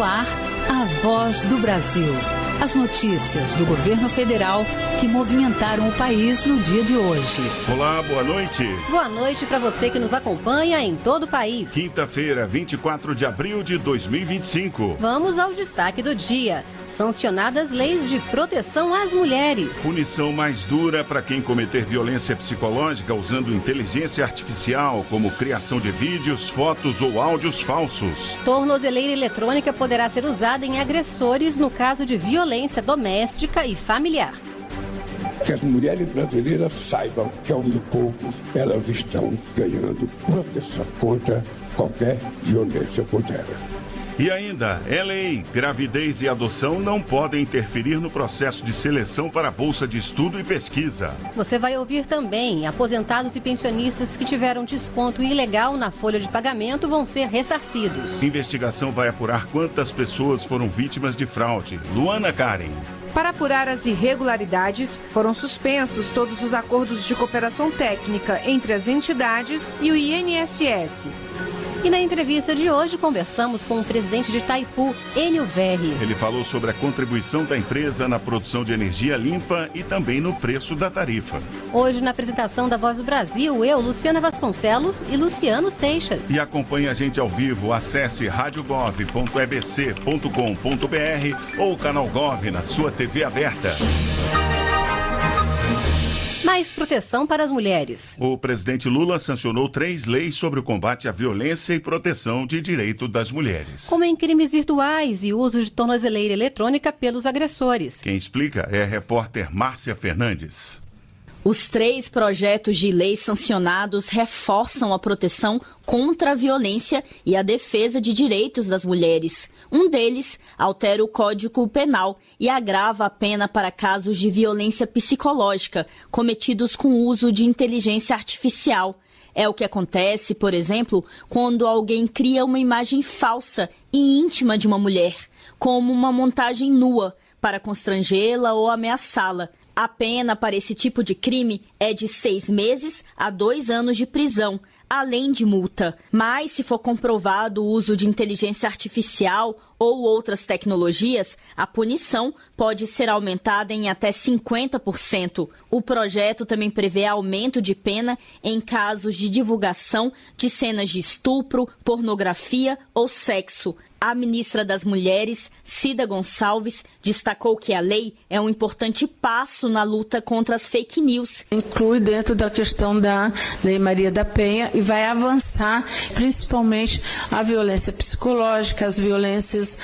No ar, a Voz do Brasil. As notícias do governo federal que movimentaram o país no dia de hoje. Olá, boa noite. Boa noite para você que nos acompanha em todo o país. Quinta-feira, 24 de abril de 2025. Vamos ao destaque do dia. Sancionadas leis de proteção às mulheres. Punição mais dura para quem cometer violência psicológica usando inteligência artificial, como criação de vídeos, fotos ou áudios falsos. Tornozeleira eletrônica poderá ser usada em agressores no caso de violência doméstica e familiar. Que as mulheres brasileiras saibam que aos poucos elas estão ganhando proteção contra qualquer violência contra elas. E ainda, é lei, gravidez e adoção não podem interferir no processo de seleção para a bolsa de estudo e pesquisa. Você vai ouvir também, aposentados e pensionistas que tiveram desconto ilegal na folha de pagamento vão ser ressarcidos. Investigação vai apurar quantas pessoas foram vítimas de fraude. Luana Karen. Para apurar as irregularidades, foram suspensos todos os acordos de cooperação técnica entre as entidades e o INSS. E na entrevista de hoje, conversamos com o presidente de Itaipu, Enio Verri. Ele falou sobre a contribuição da empresa na produção de energia limpa e também no preço da tarifa. Hoje, na apresentação da Voz do Brasil, eu, Luciana Vasconcelos e Luciano Seixas. E acompanhe a gente ao vivo, acesse radiogov.ebc.com.br ou o canal Gov na sua TV aberta. Mais proteção para as mulheres. O presidente Lula sancionou 3 leis sobre o combate à violência e proteção de direito das mulheres. Como em crimes virtuais e uso de tornozeleira eletrônica pelos agressores. Quem explica é a repórter Márcia Fernandes. Os 3 projetos de lei sancionados reforçam a proteção contra a violência e a defesa de direitos das mulheres. Um deles altera o Código Penal e agrava a pena para casos de violência psicológica cometidos com uso de inteligência artificial. É o que acontece, por exemplo, quando alguém cria uma imagem falsa e íntima de uma mulher, como uma montagem nua, para constrangê-la ou ameaçá-la. A pena para esse tipo de crime é de 6 meses a 2 anos de prisão, além de multa. Mas, se for comprovado o uso de inteligência artificial ou outras tecnologias, a punição pode ser aumentada em até 50%. O projeto também prevê aumento de pena em casos de divulgação de cenas de estupro, pornografia ou sexo. A ministra das Mulheres, Cida Gonçalves, destacou que a lei é um importante passo na luta contra as fake news. Inclui dentro da questão da Lei Maria da Penha e vai avançar principalmente a violência psicológica, as violências,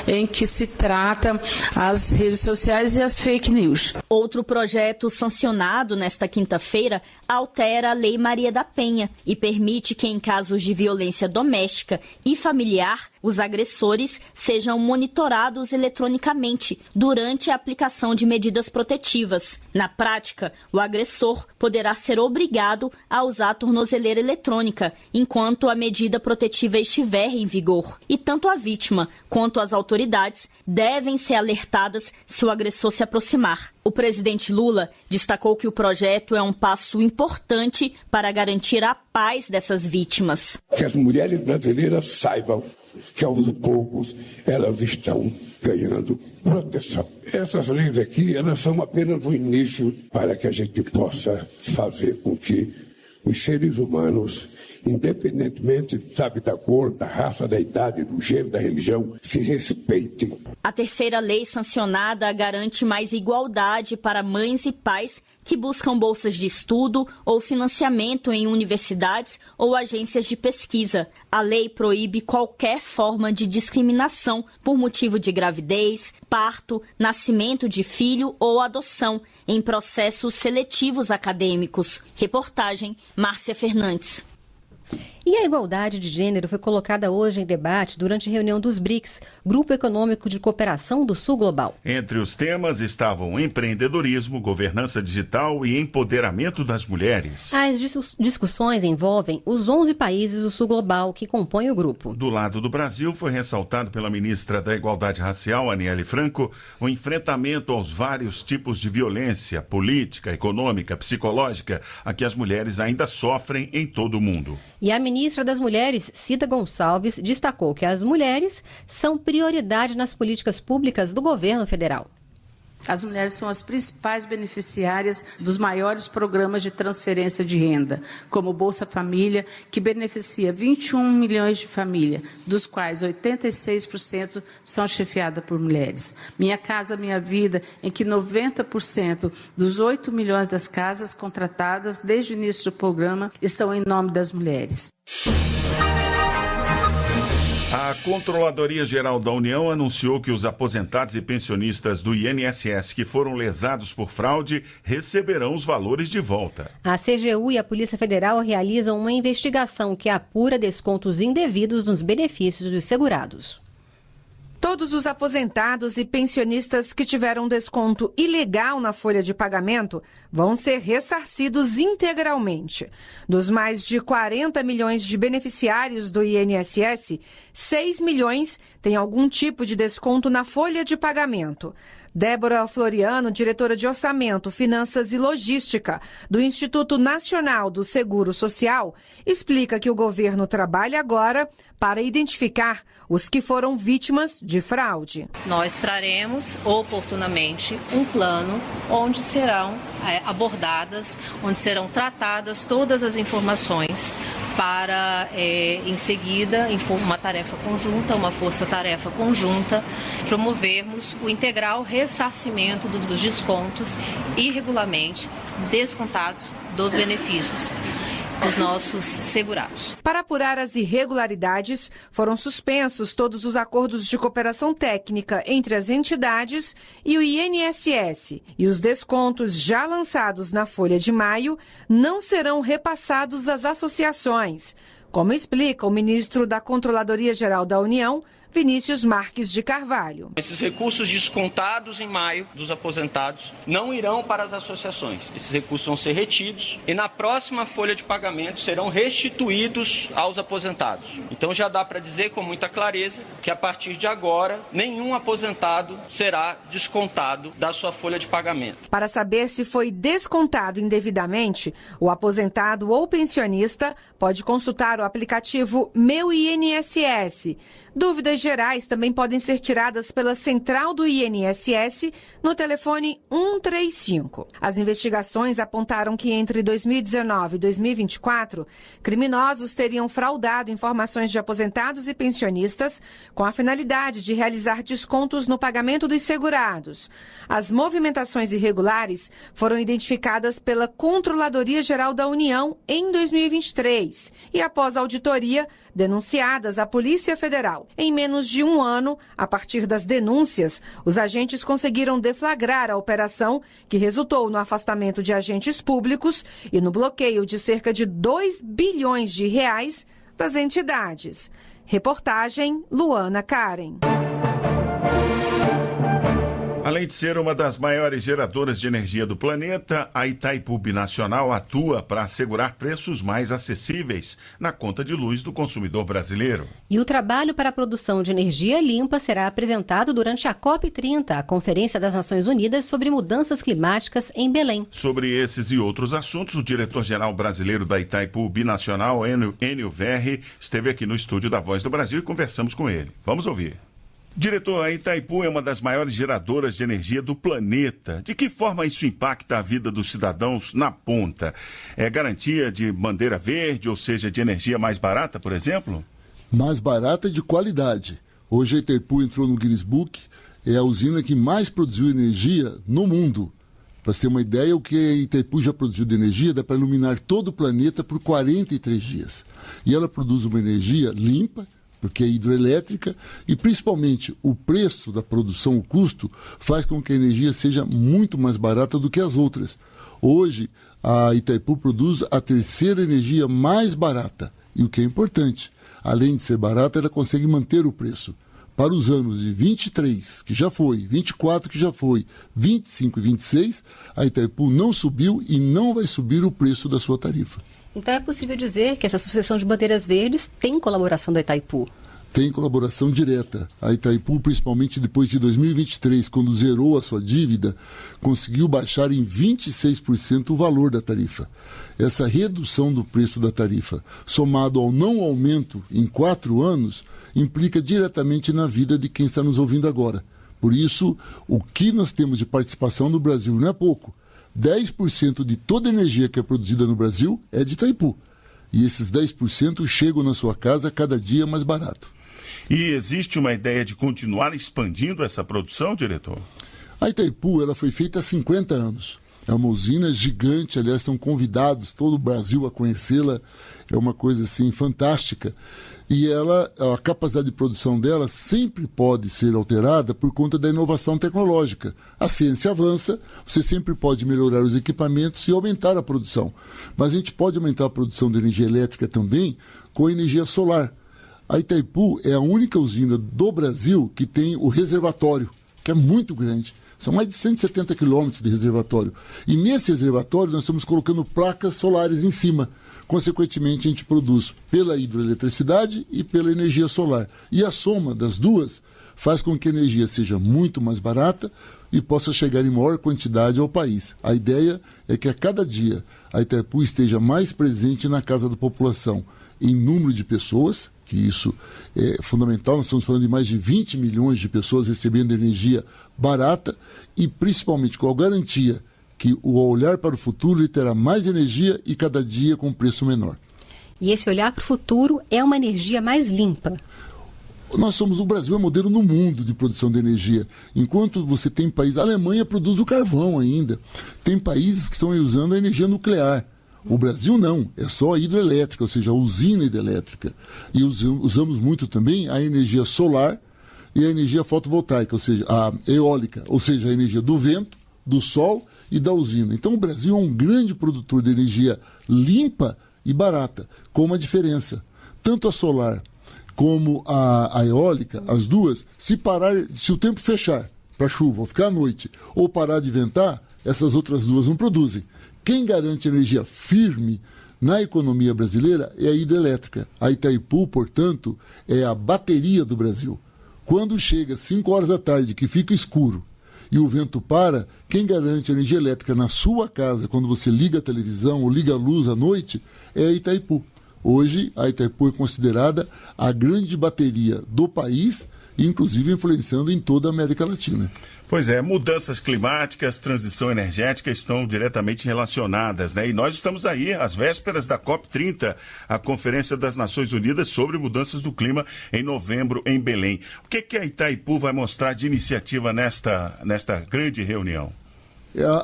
em que se trata as redes sociais e as fake news. Outro projeto sancionado nesta quinta-feira altera a Lei Maria da Penha e permite que, em casos de violência doméstica e familiar, os agressores sejam monitorados eletronicamente durante a aplicação de medidas protetivas. Na prática, o agressor poderá ser obrigado a usar a tornozeleira eletrônica enquanto a medida protetiva estiver em vigor. E tanto a vítima quanto as autoridades devem ser alertadas se o agressor se aproximar. O presidente Lula destacou que o projeto é um passo importante para garantir a paz dessas vítimas. Que as mulheres brasileiras saibam que aos poucos elas estão ganhando proteção. Essas leis aqui, elas são apenas o início para que a gente possa fazer com que os seres humanos, independentemente, da cor, da raça, da idade, do gênero, da religião, se respeitem. A terceira lei sancionada garante mais igualdade para mães e pais que buscam bolsas de estudo ou financiamento em universidades ou agências de pesquisa. A lei proíbe qualquer forma de discriminação por motivo de gravidez, parto, nascimento de filho ou adoção em processos seletivos acadêmicos. Reportagem Márcia Fernandes. E a igualdade de gênero foi colocada hoje em debate durante a reunião dos BRICS, Grupo Econômico de Cooperação do Sul Global. Entre os temas estavam empreendedorismo, governança digital e empoderamento das mulheres. As discussões envolvem os 11 países do Sul Global que compõem o grupo. Do lado do Brasil, foi ressaltado pela ministra da Igualdade Racial, Aniele Franco, o enfrentamento aos vários tipos de violência política, econômica, psicológica, a que as mulheres ainda sofrem em todo o mundo. E a ministra das Mulheres, Cida Gonçalves, destacou que as mulheres são prioridade nas políticas públicas do governo federal. As mulheres são as principais beneficiárias dos maiores programas de transferência de renda, como o Bolsa Família, que beneficia 21 milhões de famílias, dos quais 86% são chefiadas por mulheres. Minha Casa Minha Vida, em que 90% dos 8 milhões das casas contratadas desde o início do programa estão em nome das mulheres. A Controladoria Geral da União anunciou que os aposentados e pensionistas do INSS que foram lesados por fraude receberão os valores de volta. A CGU e a Polícia Federal realizam uma investigação que apura descontos indevidos nos benefícios dos segurados. Todos os aposentados e pensionistas que tiveram desconto ilegal na folha de pagamento vão ser ressarcidos integralmente. Dos mais de 40 milhões de beneficiários do INSS, 6 milhões têm algum tipo de desconto na folha de pagamento. Débora Floriano, diretora de Orçamento, Finanças e Logística do Instituto Nacional do Seguro Social, explica que o governo trabalha agora para identificar os que foram vítimas de fraude. Nós traremos oportunamente um plano onde serão abordadas, onde serão tratadas todas as informações para, em seguida, uma tarefa conjunta, uma força-tarefa conjunta, promovermos o integral ressarcimento dos descontos irregularmente descontados dos benefícios dos nossos segurados. Para apurar as irregularidades, foram suspensos todos os acordos de cooperação técnica entre as entidades e o INSS, e os descontos já lançados na folha de maio não serão repassados às associações, como explica o ministro da Controladoria Geral da União, Vinícius Marques de Carvalho. Esses recursos descontados em maio dos aposentados não irão para as associações. Esses recursos vão ser retidos e na próxima folha de pagamento serão restituídos aos aposentados. Então já dá para dizer com muita clareza que a partir de agora nenhum aposentado será descontado da sua folha de pagamento. Para saber se foi descontado indevidamente, o aposentado ou pensionista pode consultar o aplicativo Meu INSS. Dúvidas gerais também podem ser tiradas pela central do INSS no telefone 135. As investigações apontaram que entre 2019 e 2024, criminosos teriam fraudado informações de aposentados e pensionistas com a finalidade de realizar descontos no pagamento dos segurados. As movimentações irregulares foram identificadas pela Controladoria Geral da União em 2023 e, após a auditoria, denunciadas à Polícia Federal. Em menos de um ano, a partir das denúncias, os agentes conseguiram deflagrar a operação, que resultou no afastamento de agentes públicos e no bloqueio de cerca de 2 bilhões de reais das entidades. Reportagem Luana Karen. Além de ser uma das maiores geradoras de energia do planeta, a Itaipu Binacional atua para assegurar preços mais acessíveis na conta de luz do consumidor brasileiro. E o trabalho para a produção de energia limpa será apresentado durante a COP30, a Conferência das Nações Unidas sobre Mudanças Climáticas, em Belém. Sobre esses e outros assuntos, o diretor-geral brasileiro da Itaipu Binacional, Enio Verri, esteve aqui no estúdio da Voz do Brasil e conversamos com ele. Vamos ouvir. Diretor, a Itaipu é uma das maiores geradoras de energia do planeta. De que forma isso impacta a vida dos cidadãos na ponta? É garantia de bandeira verde, ou seja, de energia mais barata, por exemplo? Mais barata e de qualidade. Hoje a Itaipu entrou no Guinness Book, é a usina que mais produziu energia no mundo. Para você ter uma ideia, o que a Itaipu já produziu de energia dá para iluminar todo o planeta por 43 dias. E ela produz uma energia limpa, porque é hidroelétrica, e principalmente o preço da produção, o custo, faz com que a energia seja muito mais barata do que as outras. Hoje, a Itaipu produz a terceira energia mais barata, e o que é importante, além de ser barata, ela consegue manter o preço. Para os anos de 23, que já foi, 24, que já foi, 25 e 26, a Itaipu não subiu e não vai subir o preço da sua tarifa. Então é possível dizer que essa sucessão de bandeiras verdes tem colaboração da Itaipu? tem colaboração direta. A Itaipu, principalmente depois de 2023, quando zerou a sua dívida, conseguiu baixar em 26% o valor da tarifa. Essa redução do preço da tarifa, somado ao não aumento em 4 anos, implica diretamente na vida de quem está nos ouvindo agora. Por isso, o que nós temos de participação no Brasil não é pouco. 10% de toda a energia que é produzida no Brasil é de Itaipu. E esses 10% chegam na sua casa cada dia mais barato. E existe uma ideia de continuar expandindo essa produção, diretor? A Itaipu ela foi feita há 50 anos. É uma usina gigante, aliás, estão convidados todo o Brasil a conhecê-la. É uma coisa assim fantástica. E a capacidade de produção dela sempre pode ser alterada por conta da inovação tecnológica. A ciência avança, você sempre pode melhorar os equipamentos e aumentar a produção. Mas a gente pode aumentar a produção de energia elétrica também com a energia solar. A Itaipu é a única usina do Brasil que tem o reservatório, que é muito grande. São mais de 170 quilômetros de reservatório. E nesse reservatório nós estamos colocando placas solares em cima. Consequentemente, a gente produz pela hidroeletricidade e pela energia solar. E a soma das duas faz com que a energia seja muito mais barata e possa chegar em maior quantidade ao país. A ideia é que a cada dia a Itaipu esteja mais presente na casa da população em número de pessoas, que isso é fundamental, nós estamos falando de mais de 20 milhões de pessoas recebendo energia barata e principalmente com a garantia que o olhar para o futuro ele terá mais energia e cada dia com preço menor. E esse olhar para o futuro é uma energia mais limpa. O Brasil é modelo no mundo de produção de energia. Enquanto você tem países, a Alemanha produz o carvão ainda, tem países que estão usando a energia nuclear. O Brasil não, é só a hidroelétrica, ou seja, a usina hidrelétrica. E usamos muito também a energia solar e a energia fotovoltaica, ou seja, a eólica, ou seja, a energia do vento, do sol e da usina. Então o Brasil é um grande produtor de energia limpa e barata, com uma diferença. Tanto a solar como a eólica, as duas, se o tempo fechar para chuva, ou ficar à noite, ou parar de ventar, essas outras duas não produzem. Quem garante energia firme na economia brasileira é a hidrelétrica. A Itaipu, portanto, é a bateria do Brasil. Quando chega às 5 horas da tarde, que fica escuro, e o vento para, quem garante energia elétrica na sua casa, quando você liga a televisão ou liga a luz à noite, é a Itaipu. Hoje, a Itaipu é considerada a grande bateria do país, inclusive influenciando em toda a América Latina. Pois é, mudanças climáticas, transição energética estão diretamente relacionadas, né? E nós estamos aí, às vésperas da COP30, a Conferência das Nações Unidas sobre Mudanças do Clima, em novembro, em Belém. O que a Itaipu vai mostrar de iniciativa nesta grande reunião?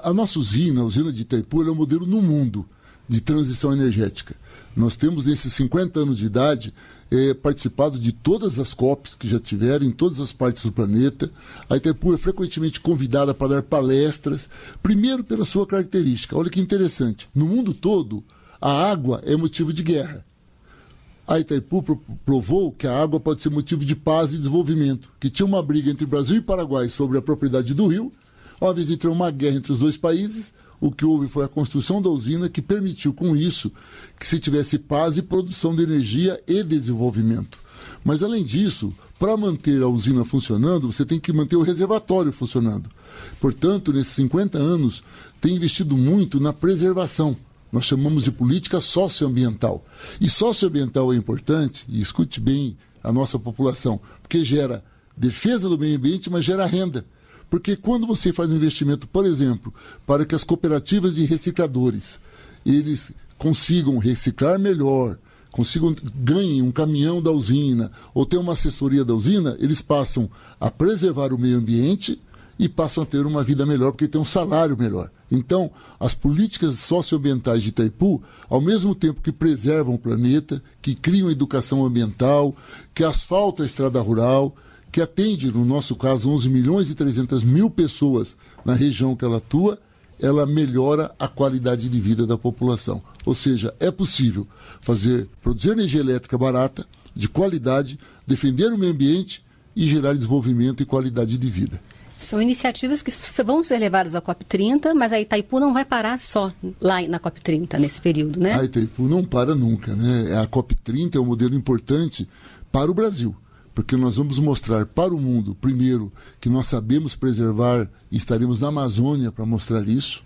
A nossa usina, a usina de Itaipu, é um modelo no mundo de transição energética. Nós temos, nesses 50 anos de idade, participado de todas as COPs que já tiveram em todas as partes do planeta. A Itaipu é frequentemente convidada para dar palestras, primeiro pela sua característica. Olha que interessante, no mundo todo, a água é motivo de guerra. A Itaipu provou que a água pode ser motivo de paz e desenvolvimento, que tinha uma briga entre Brasil e Paraguai sobre a propriedade do rio, uma vez entrou uma guerra entre os dois países. O que houve foi a construção da usina que permitiu, com isso, que se tivesse paz e produção de energia e desenvolvimento. Mas, além disso, para manter a usina funcionando, você tem que manter o reservatório funcionando. Portanto, nesses 50 anos, tem investido muito na preservação. Nós chamamos de política socioambiental. E socioambiental é importante, e escute bem a nossa população, porque gera defesa do meio ambiente, mas gera renda. Porque quando você faz um investimento, por exemplo, para que as cooperativas de recicladores, eles consigam reciclar melhor, ganhem um caminhão da usina, ou ter uma assessoria da usina, eles passam a preservar o meio ambiente e passam a ter uma vida melhor, porque tem um salário melhor. Então, as políticas socioambientais de Itaipu, ao mesmo tempo que preservam o planeta, que criam educação ambiental, que asfaltam a estrada rural, que atende, no nosso caso, 11.300.000 pessoas na região que ela atua, ela melhora a qualidade de vida da população. Ou seja, é possível produzir energia elétrica barata, de qualidade, defender o meio ambiente e gerar desenvolvimento e qualidade de vida. São iniciativas que vão ser levadas à COP30, mas a Itaipu não vai parar só lá na COP30, nesse período, né? A Itaipu não para nunca, né? A COP30 é um modelo importante para o Brasil. porque nós vamos mostrar para o mundo, primeiro, que nós sabemos preservar e estaremos na Amazônia para mostrar isso.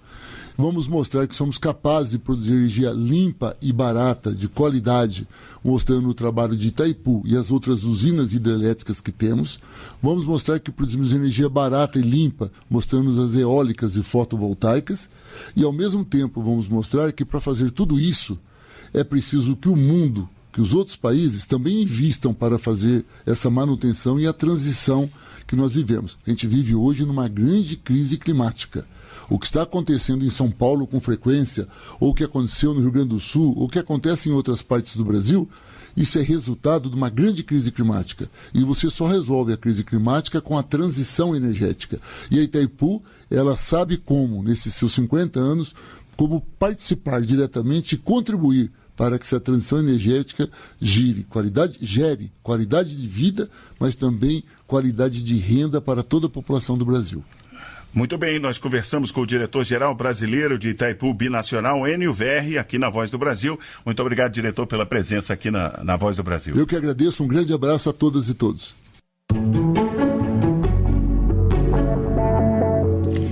Vamos mostrar que somos capazes de produzir energia limpa e barata, de qualidade, mostrando o trabalho de Itaipu e as outras usinas hidrelétricas que temos. Vamos mostrar que produzimos energia barata e limpa, mostrando as eólicas e fotovoltaicas. E, ao mesmo tempo, vamos mostrar que para fazer tudo isso é preciso que o mundo, que os outros países também invistam para fazer essa manutenção e a transição que nós vivemos. A gente vive hoje numa grande crise climática. O que está acontecendo em São Paulo com frequência, ou o que aconteceu no Rio Grande do Sul, ou o que acontece em outras partes do Brasil, isso é resultado de uma grande crise climática. E você só resolve a crise climática com a transição energética. E a Itaipu, ela sabe como, nesses seus 50 anos, como participar diretamente e contribuir para que essa transição energética gere qualidade de vida, mas também qualidade de renda para toda a população do Brasil. Muito bem, nós conversamos com o diretor-geral brasileiro de Itaipu Binacional, Enio Verri, aqui na Voz do Brasil. Muito obrigado, diretor, pela presença aqui na Voz do Brasil. Eu que agradeço, um grande abraço a todas e todos.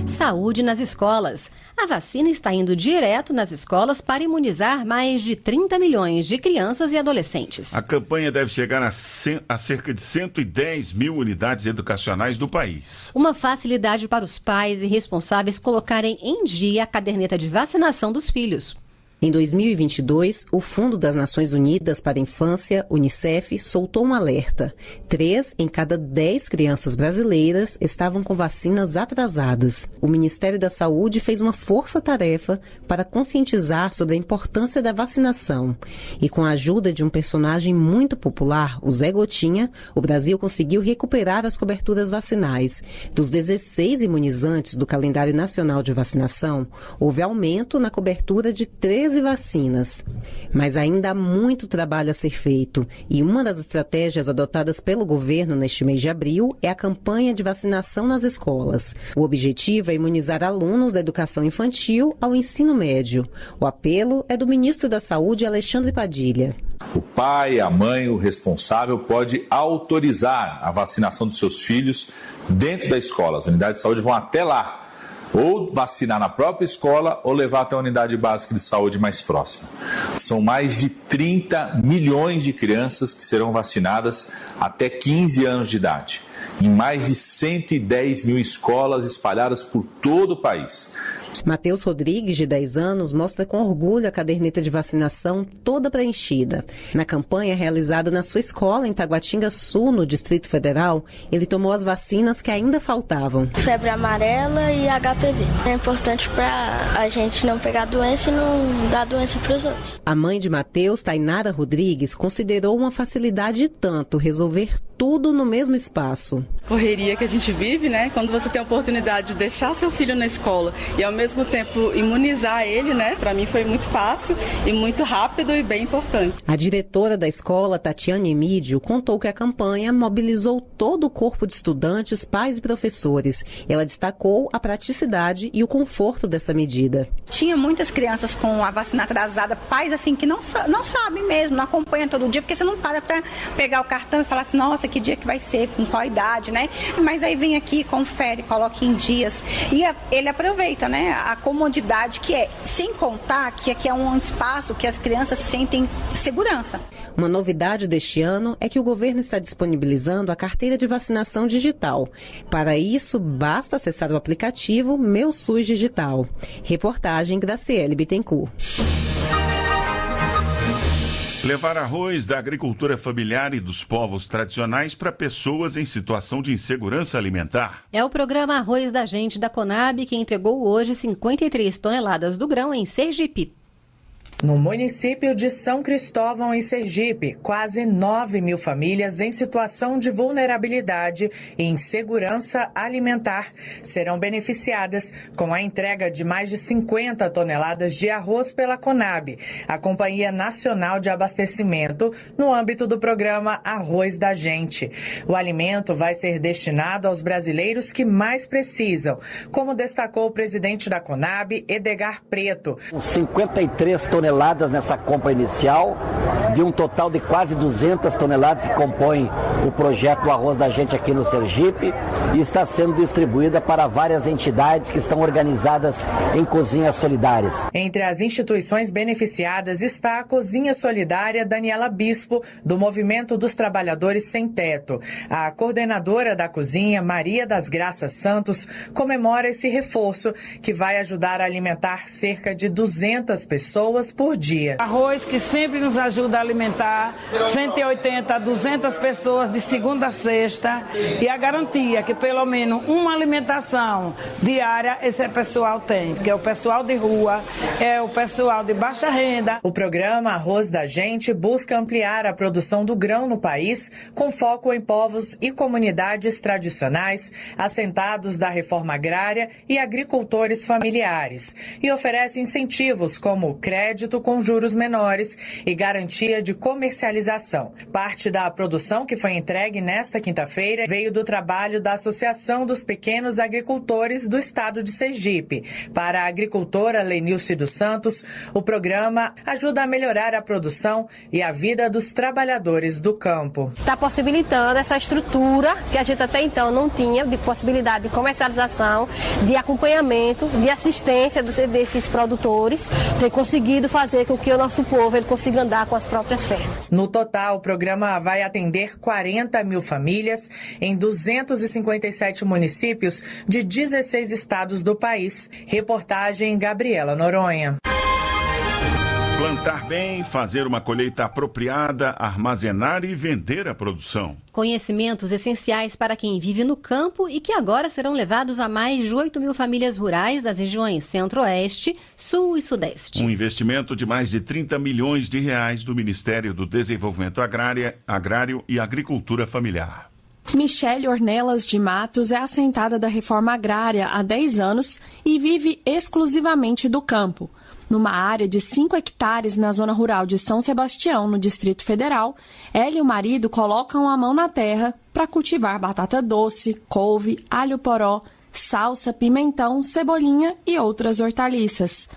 Saúde nas escolas. A vacina está indo direto nas escolas para imunizar mais de 30 milhões de crianças e adolescentes. A campanha deve chegar a cerca de 110 mil unidades educacionais do país. Uma facilidade para os pais e responsáveis colocarem em dia a caderneta de vacinação dos filhos. Em 2022, o Fundo das Nações Unidas para a Infância, UNICEF, soltou um alerta. 3 em cada 10 crianças brasileiras estavam com vacinas atrasadas. O Ministério da Saúde fez uma força-tarefa para conscientizar sobre a importância da vacinação. E com a ajuda de um personagem muito popular, o Zé Gotinha, o Brasil conseguiu recuperar as coberturas vacinais. Dos 16 imunizantes do calendário nacional de vacinação, houve aumento na cobertura de 13 vacinas. Mas ainda há muito trabalho a ser feito e uma das estratégias adotadas pelo governo neste mês de abril é a campanha de vacinação nas escolas. O objetivo é imunizar alunos da educação infantil ao ensino médio. O apelo é do ministro da Saúde, Alexandre Padilha. O pai, a mãe, o responsável pode autorizar a vacinação dos seus filhos dentro da escola. As unidades de saúde vão até lá. Ou vacinar na própria escola ou levar até a unidade básica de saúde mais próxima. São mais de 30 milhões de crianças que serão vacinadas até 15 anos de idade, em mais de 110 mil escolas espalhadas por todo o país. Matheus Rodrigues, de 10 anos, mostra com orgulho a caderneta de vacinação toda preenchida. Na campanha realizada na sua escola, em Taguatinga Sul, no Distrito Federal, ele tomou as vacinas que ainda faltavam. Febre amarela e HPV. É importante para a gente não pegar doença e não dar doença para os outros. A mãe de Matheus, Tainara Rodrigues, considerou uma facilidade e tanto resolver tudo no mesmo espaço. Correria que a gente vive, né? Quando você tem a oportunidade de deixar seu filho na escola e ao mesmo tempo imunizar ele, né? Para mim foi muito fácil e muito rápido e bem importante. A diretora da escola, Tatiane Emídio, contou que a campanha mobilizou todo o corpo de estudantes, pais e professores. Ela destacou a praticidade e o conforto dessa medida. Tinha muitas crianças com a vacina atrasada, pais assim que não sabem mesmo, não acompanham todo dia, porque você não para pegar o cartão e falar assim, nossa, que dia que vai ser, com qual idade, né? Mas aí vem aqui, confere, coloca em dias e ele aproveita, né? A comodidade que é, sem contar que aqui é um espaço que as crianças sentem segurança. Uma novidade deste ano é que o governo está disponibilizando a carteira de vacinação digital. Para isso, basta acessar o aplicativo Meu SUS Digital. Reportagem Graciele Bittencourt. Levar arroz da agricultura familiar e dos povos tradicionais para pessoas em situação de insegurança alimentar. É o programa Arroz da Gente da Conab que entregou hoje 53 toneladas do grão em Sergipe. No município de São Cristóvão, em Sergipe, quase 9 mil famílias em situação de vulnerabilidade e insegurança alimentar serão beneficiadas com a entrega de mais de 50 toneladas de arroz pela Conab, a Companhia Nacional de Abastecimento, no âmbito do programa Arroz da Gente. O alimento vai ser destinado aos brasileiros que mais precisam, como destacou o presidente da Conab, Edgar Preto. 53 toneladas toneladas nessa compra inicial, de um total de quase 200 toneladas que compõem o projeto do Arroz da Gente aqui no Sergipe, e está sendo distribuída para várias entidades que estão organizadas em cozinhas solidárias. Entre as instituições beneficiadas está a Cozinha Solidária Daniela Bispo, do Movimento dos Trabalhadores Sem Teto. A coordenadora da cozinha, Maria das Graças Santos, comemora esse reforço que vai ajudar a alimentar cerca de 200 pessoas por dia. Arroz que sempre nos ajuda a alimentar 180 a 200 pessoas de segunda a sexta, e a garantia que pelo menos uma alimentação diária esse pessoal tem, que é o pessoal de rua, é o pessoal de baixa renda. O programa Arroz da Gente busca ampliar a produção do grão no país, com foco em povos e comunidades tradicionais, assentados da reforma agrária e agricultores familiares, e oferece incentivos como crédito com juros menores e garantia de comercialização. Parte da produção que foi entregue nesta quinta-feira veio do trabalho da Associação dos Pequenos Agricultores do Estado de Sergipe. Para a agricultora Lenilce dos Santos, o programa ajuda a melhorar a produção e a vida dos trabalhadores do campo. Está possibilitando essa estrutura que a gente até então não tinha, de possibilidade de comercialização, de acompanhamento, de assistência desses produtores, ter conseguido fazer com que o nosso povo ele consiga andar com as próprias pernas. No total, o programa vai atender 40 mil famílias em 257 municípios de 16 estados do país. Reportagem Gabriela Noronha. Plantar bem, fazer uma colheita apropriada, armazenar e vender a produção. Conhecimentos essenciais para quem vive no campo e que agora serão levados a mais de 8 mil famílias rurais das regiões Centro-Oeste, Sul e Sudeste. Um investimento de mais de 30 milhões de reais do Ministério do Desenvolvimento Agrário e Agricultura Familiar. Michele Ornelas de Matos é assentada da reforma agrária há 10 anos e vive exclusivamente do campo. Numa área de 5 hectares na zona rural de São Sebastião, no Distrito Federal, ela e o marido colocam a mão na terra para cultivar batata doce, couve, alho poró, salsa, pimentão, cebolinha e outras hortaliças.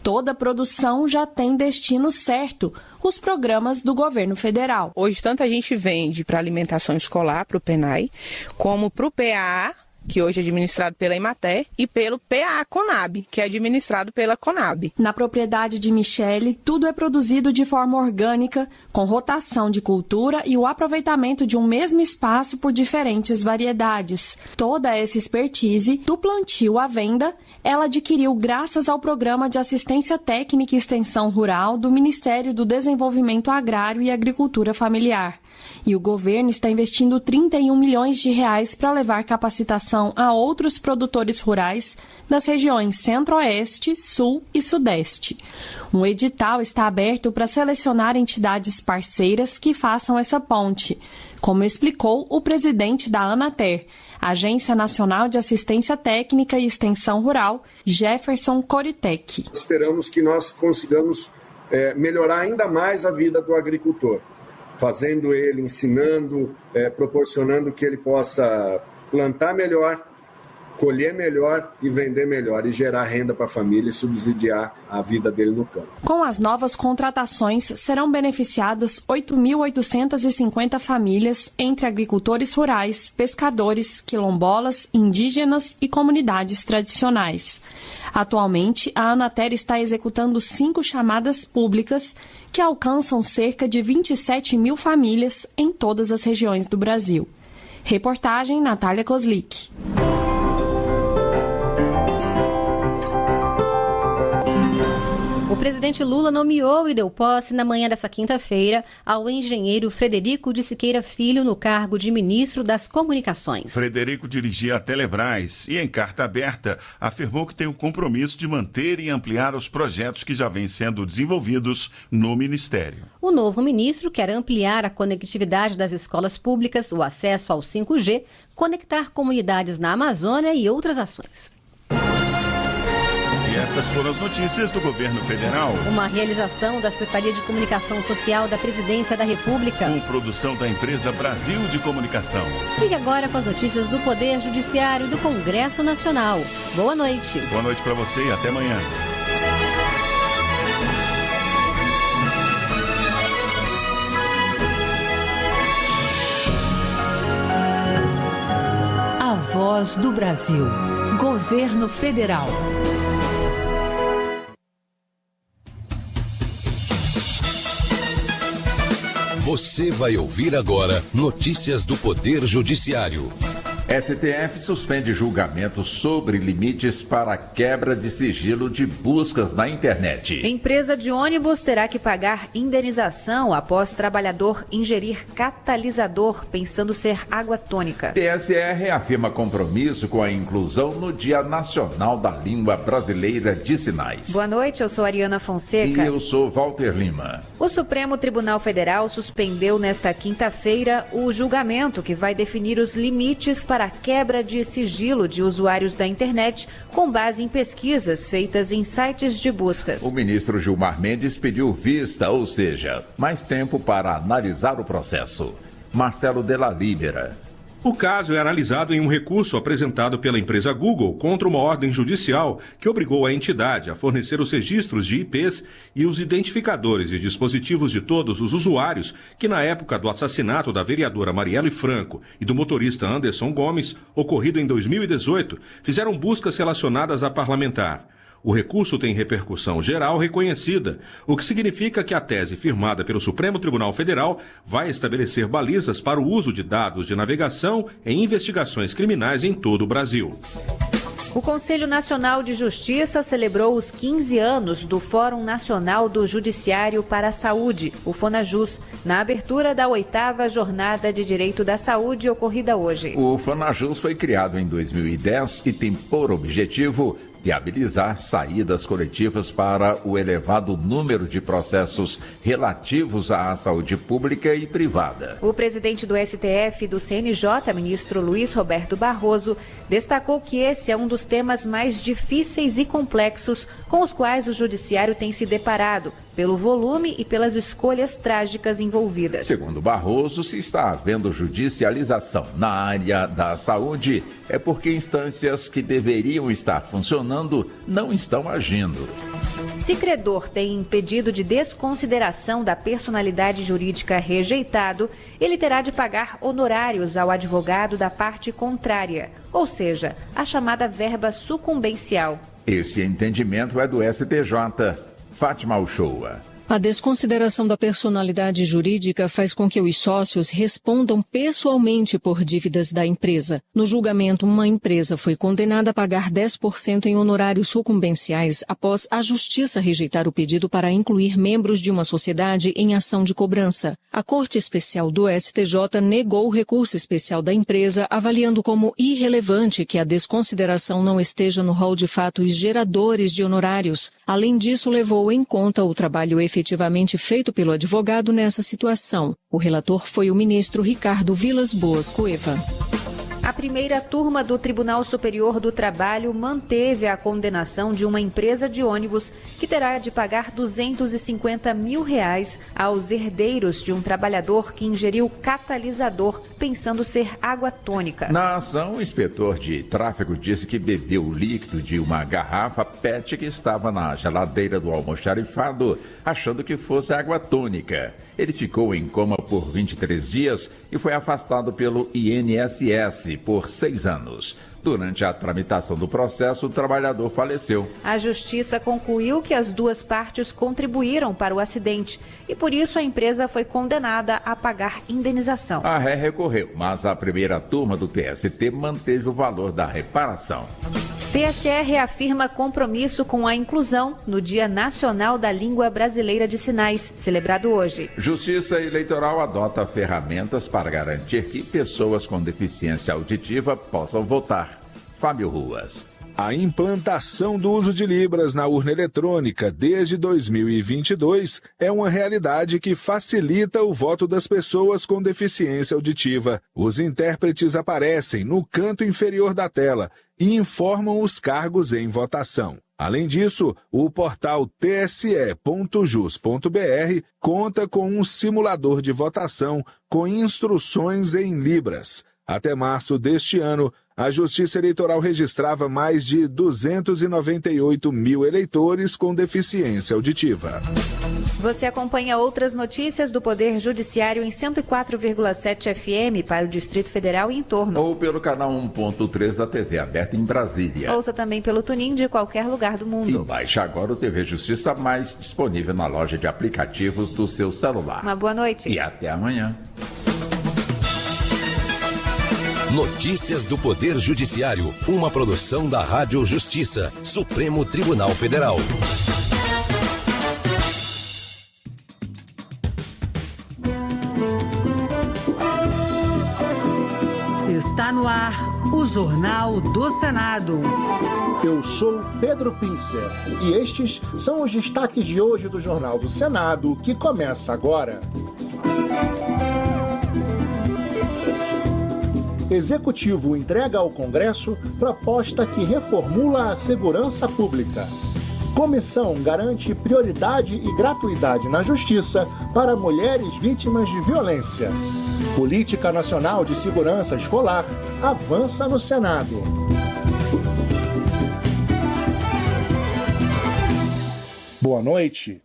Toda a produção já tem destino certo, os programas do governo federal. Hoje, tanto a gente vende para alimentação escolar, para o PENAI, como para o PAA, que hoje é administrado pela Emater, e pelo PAA-Conab, que é administrado pela Conab. Na propriedade de Michele, tudo é produzido de forma orgânica, com rotação de cultura e o aproveitamento de um mesmo espaço por diferentes variedades. Toda essa expertise, do plantio à venda, ela adquiriu graças ao Programa de Assistência Técnica e Extensão Rural do Ministério do Desenvolvimento Agrário e Agricultura Familiar. E o governo está investindo 31 milhões de reais para levar capacitação a outros produtores rurais das regiões Centro-Oeste, Sul e Sudeste. Um edital está aberto para selecionar entidades parceiras que façam essa ponte, como explicou o presidente da Anater, Agência Nacional de Assistência Técnica e Extensão Rural, Jefferson Coritec. Esperamos que nós consigamos melhorar ainda mais a vida do agricultor, fazendo ele, ensinando, proporcionando que ele possa plantar melhor, colher melhor e vender melhor e gerar renda para a família e subsidiar a vida dele no campo. Com as novas contratações, serão beneficiadas 8.850 famílias entre agricultores rurais, pescadores, quilombolas, indígenas e comunidades tradicionais. Atualmente, a Anater está executando 5 chamadas públicas que alcançam cerca de 27 mil famílias em todas as regiões do Brasil. Reportagem Natália Kozlik. O presidente Lula nomeou e deu posse na manhã dessa quinta-feira ao engenheiro Frederico de Siqueira Filho no cargo de ministro das Comunicações. Frederico dirigia a Telebrás e, em carta aberta, afirmou que tem o compromisso de manter e ampliar os projetos que já vêm sendo desenvolvidos no Ministério. O novo ministro quer ampliar a conectividade das escolas públicas, o acesso ao 5G, conectar comunidades na Amazônia e outras ações. E estas foram as notícias do governo federal. Uma realização da Secretaria de Comunicação Social da Presidência da República. Com produção da empresa Brasil de Comunicação. Fique agora com as notícias do Poder Judiciário e do Congresso Nacional. Boa noite. Boa noite para você e até amanhã. Voz do Brasil. Governo Federal. Você vai ouvir agora notícias do Poder Judiciário. STF suspende julgamento sobre limites para quebra de sigilo de buscas na internet. Empresa de ônibus terá que pagar indenização após trabalhador ingerir catalisador pensando ser água tônica. TSE reafirma compromisso com a inclusão no Dia Nacional da Língua Brasileira de Sinais. Boa noite, eu sou Ariana Fonseca. E eu sou Walter Lima. O Supremo Tribunal Federal suspendeu nesta quinta-feira o julgamento que vai definir os limites para a quebra de sigilo de usuários da internet com base em pesquisas feitas em sites de buscas. O ministro Gilmar Mendes pediu vista, ou seja, mais tempo para analisar o processo. Marcelo Della Libera. O caso é analisado em um recurso apresentado pela empresa Google contra uma ordem judicial que obrigou a entidade a fornecer os registros de IPs e os identificadores de dispositivos de todos os usuários que, na época do assassinato da vereadora Marielle Franco e do motorista Anderson Gomes, ocorrido em 2018, fizeram buscas relacionadas a parlamentar. O recurso tem repercussão geral reconhecida, o que significa que a tese firmada pelo Supremo Tribunal Federal vai estabelecer balizas para o uso de dados de navegação em investigações criminais em todo o Brasil. O Conselho Nacional de Justiça celebrou os 15 anos do Fórum Nacional do Judiciário para a Saúde, o FONAJUS, na abertura da 8ª Jornada de Direito da Saúde ocorrida hoje. O FONAJUS foi criado em 2010 e tem por objetivo viabilizar saídas coletivas para o elevado número de processos relativos à saúde pública e privada. O presidente do STF e do CNJ, ministro Luiz Roberto Barroso, destacou que esse é um dos temas mais difíceis e complexos com os quais o judiciário tem se deparado, pelo volume e pelas escolhas trágicas envolvidas. Segundo Barroso, se está havendo judicialização na área da saúde, é porque instâncias que deveriam estar funcionando não estão agindo. Se credor tem pedido de desconsideração da personalidade jurídica rejeitado, ele terá de pagar honorários ao advogado da parte contrária, ou seja, a chamada verba sucumbencial. Esse entendimento é do STJ. Fátima Uchoa. A desconsideração da personalidade jurídica faz com que os sócios respondam pessoalmente por dívidas da empresa. No julgamento, uma empresa foi condenada a pagar 10% em honorários sucumbenciais após a Justiça rejeitar o pedido para incluir membros de uma sociedade em ação de cobrança. A Corte Especial do STJ negou o recurso especial da empresa, avaliando como irrelevante que a desconsideração não esteja no rol de fatos geradores de honorários. Além disso, levou em conta o trabalho efetivamente feito pelo advogado nessa situação. O relator foi o ministro Ricardo Vilas Boas Cueva. A primeira turma do Tribunal Superior do Trabalho manteve a condenação de uma empresa de ônibus que terá de pagar R$250 mil aos herdeiros de um trabalhador que ingeriu catalisador pensando ser água tônica. Na ação, o inspetor de tráfego disse que bebeu o líquido de uma garrafa PET que estava na geladeira do almoxarifado, achando que fosse água tônica. Ele ficou em coma por 23 dias e foi afastado pelo INSS por 6 anos. Durante a tramitação do processo, o trabalhador faleceu. A Justiça concluiu que as duas partes contribuíram para o acidente e, por isso, a empresa foi condenada a pagar indenização. A ré recorreu, mas a primeira turma do TST manteve o valor da reparação. TSE reafirma compromisso com a inclusão no Dia Nacional da Língua Brasileira de Sinais, celebrado hoje. Justiça Eleitoral adota ferramentas para garantir que pessoas com deficiência auditiva possam votar. Fábio Ruas. A implantação do uso de Libras na urna eletrônica desde 2022 é uma realidade que facilita o voto das pessoas com deficiência auditiva. Os intérpretes aparecem no canto inferior da tela e informam os cargos em votação. Além disso, o portal tse.jus.br conta com um simulador de votação com instruções em Libras. Até março deste ano, a Justiça Eleitoral registrava mais de 298 mil eleitores com deficiência auditiva. Você acompanha outras notícias do Poder Judiciário em 104,7 FM para o Distrito Federal e em torno. Ou pelo canal 1.3 da TV aberta em Brasília. Ouça também pelo TuneIn de qualquer lugar do mundo. E baixe agora o TV Justiça Mais, disponível na loja de aplicativos do seu celular. Uma boa noite. E até amanhã. Notícias do Poder Judiciário, uma produção da Rádio Justiça, Supremo Tribunal Federal. Está no ar o Jornal do Senado. Eu sou Pedro Pincer e estes são os destaques de hoje do Jornal do Senado, que começa agora. Executivo entrega ao Congresso proposta que reformula a segurança pública. Comissão garante prioridade e gratuidade na Justiça para mulheres vítimas de violência. Política Nacional de Segurança Escolar avança no Senado. Boa noite.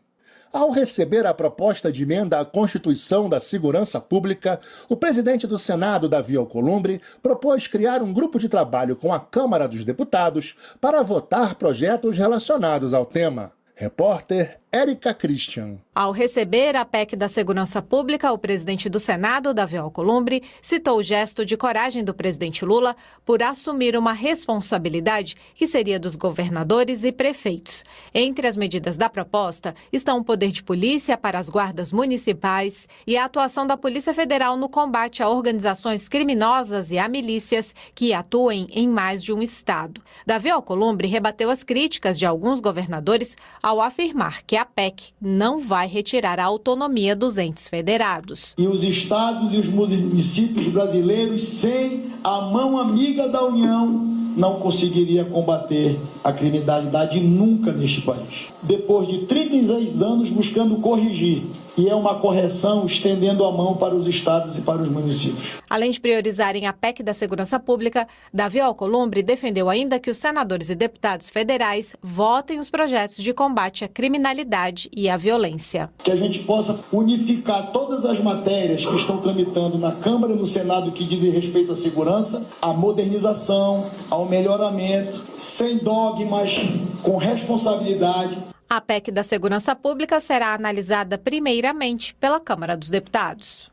Ao receber a proposta de emenda à Constituição da Segurança Pública, o presidente do Senado, Davi Alcolumbre, propôs criar um grupo de trabalho com a Câmara dos Deputados para votar projetos relacionados ao tema. Repórter Érica Christian. Ao receber a PEC da Segurança Pública, o presidente do Senado, Davi Alcolumbre, citou o gesto de coragem do presidente Lula por assumir uma responsabilidade que seria dos governadores e prefeitos. Entre as medidas da proposta estão o poder de polícia para as guardas municipais e a atuação da Polícia Federal no combate a organizações criminosas e a milícias que atuem em mais de um estado. Davi Alcolumbre rebateu as críticas de alguns governadores ao afirmar que a PEC não vai retirar a autonomia dos entes federados. E os estados e os municípios brasileiros, sem a mão amiga da União, não conseguiria combater a criminalidade nunca neste país. Depois de 36 anos buscando corrigir, e é uma correção estendendo a mão para os estados e para os municípios. Além de priorizarem a PEC da Segurança Pública, Davi Alcolumbre defendeu ainda que os senadores e deputados federais votem os projetos de combate à criminalidade e à violência. Que a gente possa unificar todas as matérias que estão tramitando na Câmara e no Senado que dizem respeito à segurança, à modernização, ao melhoramento, sem dogmas, com responsabilidade. A PEC da Segurança Pública será analisada primeiramente pela Câmara dos Deputados.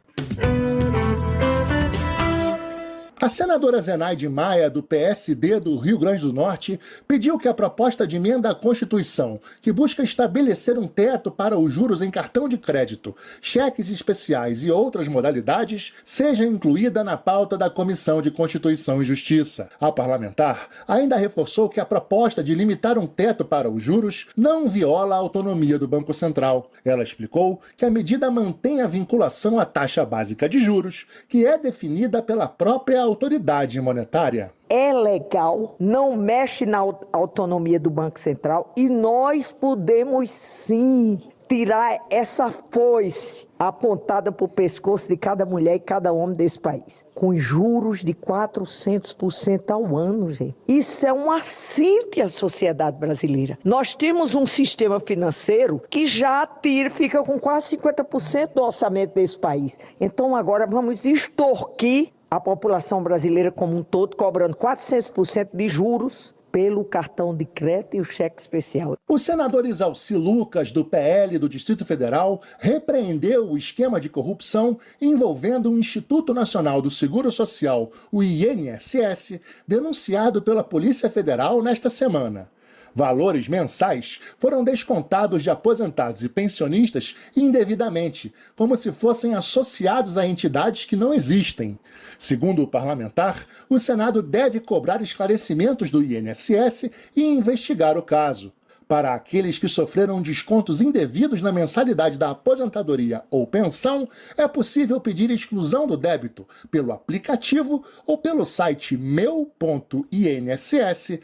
A senadora Zenaide Maia, do PSD do Rio Grande do Norte, pediu que a proposta de emenda à Constituição, que busca estabelecer um teto para os juros em cartão de crédito, cheques especiais e outras modalidades, seja incluída na pauta da Comissão de Constituição e Justiça. A parlamentar ainda reforçou que a proposta de limitar um teto para os juros não viola a autonomia do Banco Central. Ela explicou que a medida mantém a vinculação à taxa básica de juros, que é definida pela própria autoridade monetária. É legal, não mexe na autonomia do Banco Central e nós podemos sim tirar essa foice apontada para o pescoço de cada mulher e cada homem desse país, com juros de 400% ao ano, gente. Isso é um assinte à sociedade brasileira. Nós temos um sistema financeiro que já fica com quase 50% do orçamento desse país. Então agora vamos extorquir a população brasileira como um todo, cobrando 400% de juros pelo cartão de crédito e o cheque especial. O senador Isalci Lucas, do PL do Distrito Federal, repreendeu o esquema de corrupção envolvendo o Instituto Nacional do Seguro Social, o INSS, denunciado pela Polícia Federal nesta semana. Valores mensais foram descontados de aposentados e pensionistas indevidamente, como se fossem associados a entidades que não existem. Segundo o parlamentar, o Senado deve cobrar esclarecimentos do INSS e investigar o caso. Para aqueles que sofreram descontos indevidos na mensalidade da aposentadoria ou pensão, é possível pedir exclusão do débito pelo aplicativo ou pelo site meu.inss.gov.br.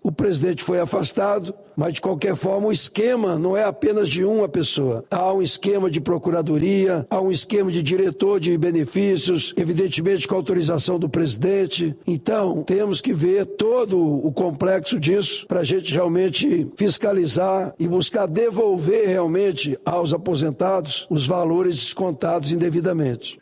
O presidente foi afastado, mas de qualquer forma o esquema não é apenas de uma pessoa. Há um esquema de procuradoria, há um esquema de diretor de benefícios, evidentemente com autorização do presidente. Então, temos que ver todo o complexo disso para a gente realmente fiscalizar e buscar devolver realmente aos aposentados os valores descontados indevidamente.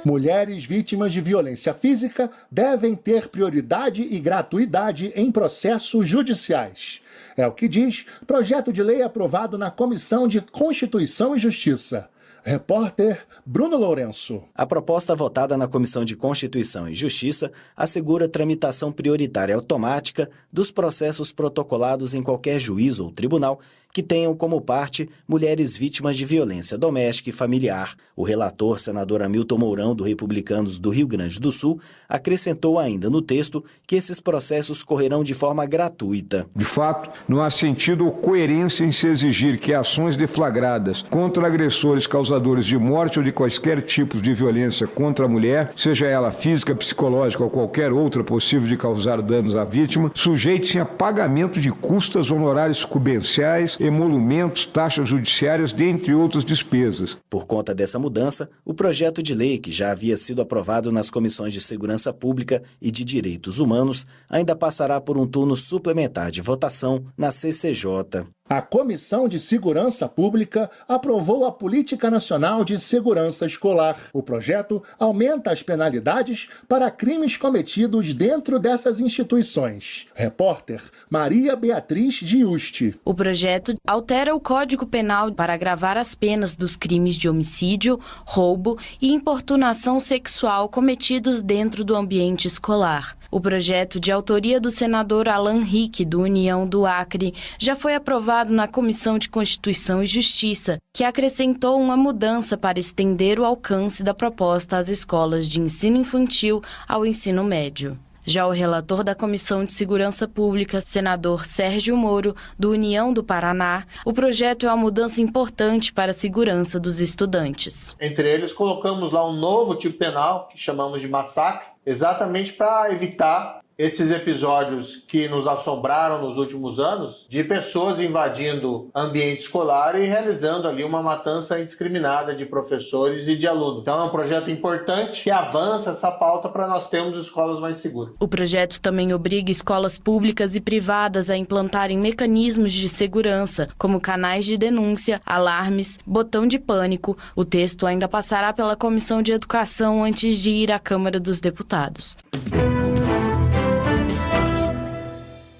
Mulheres vítimas de violência física devem ter prioridade e gratuidade em processos judiciais. É o que diz projeto de lei aprovado na Comissão de Constituição e Justiça. Repórter Bruno Lourenço. A proposta votada na Comissão de Constituição e Justiça assegura tramitação prioritária automática dos processos protocolados em qualquer juiz ou tribunal que tenham como parte mulheres vítimas de violência doméstica e familiar. O relator, senador Hamilton Mourão, do Republicanos do Rio Grande do Sul, acrescentou ainda no texto que esses processos correrão de forma gratuita. De fato, não há sentido ou coerência em se exigir que ações deflagradas contra agressores causadores de morte ou de quaisquer tipos de violência contra a mulher, seja ela física, psicológica ou qualquer outra possível de causar danos à vítima, sujeite-se a pagamento de custas, honorários sucumbenciais, emolumentos, taxas judiciárias, dentre outras despesas. Por conta dessa mudança, o projeto de lei, que já havia sido aprovado nas comissões de Segurança Pública e de Direitos Humanos, ainda passará por um turno suplementar de votação na CCJ. A Comissão de Segurança Pública aprovou a Política Nacional de Segurança Escolar. O projeto aumenta as penalidades para crimes cometidos dentro dessas instituições. Repórter Maria Beatriz Giusti. O projeto altera o Código Penal para agravar as penas dos crimes de homicídio, roubo e importunação sexual cometidos dentro do ambiente escolar. O projeto, de autoria do senador Alan Rick, do União do Acre, já foi aprovado na Comissão de Constituição e Justiça, que acrescentou uma mudança para estender o alcance da proposta às escolas de ensino infantil ao ensino médio. Já o relator da Comissão de Segurança Pública, senador Sérgio Moro, do União do Paraná, o projeto é uma mudança importante para a segurança dos estudantes. Entre eles, colocamos lá um novo tipo penal, que chamamos de massacre, exatamente para evitar esses episódios que nos assombraram nos últimos anos, de pessoas invadindo ambiente escolar e realizando ali uma matança indiscriminada de professores e de alunos. Então é um projeto importante que avança essa pauta para nós termos escolas mais seguras. O projeto também obriga escolas públicas e privadas a implantarem mecanismos de segurança, como canais de denúncia, alarmes, botão de pânico. O texto ainda passará pela Comissão de Educação antes de ir à Câmara dos Deputados.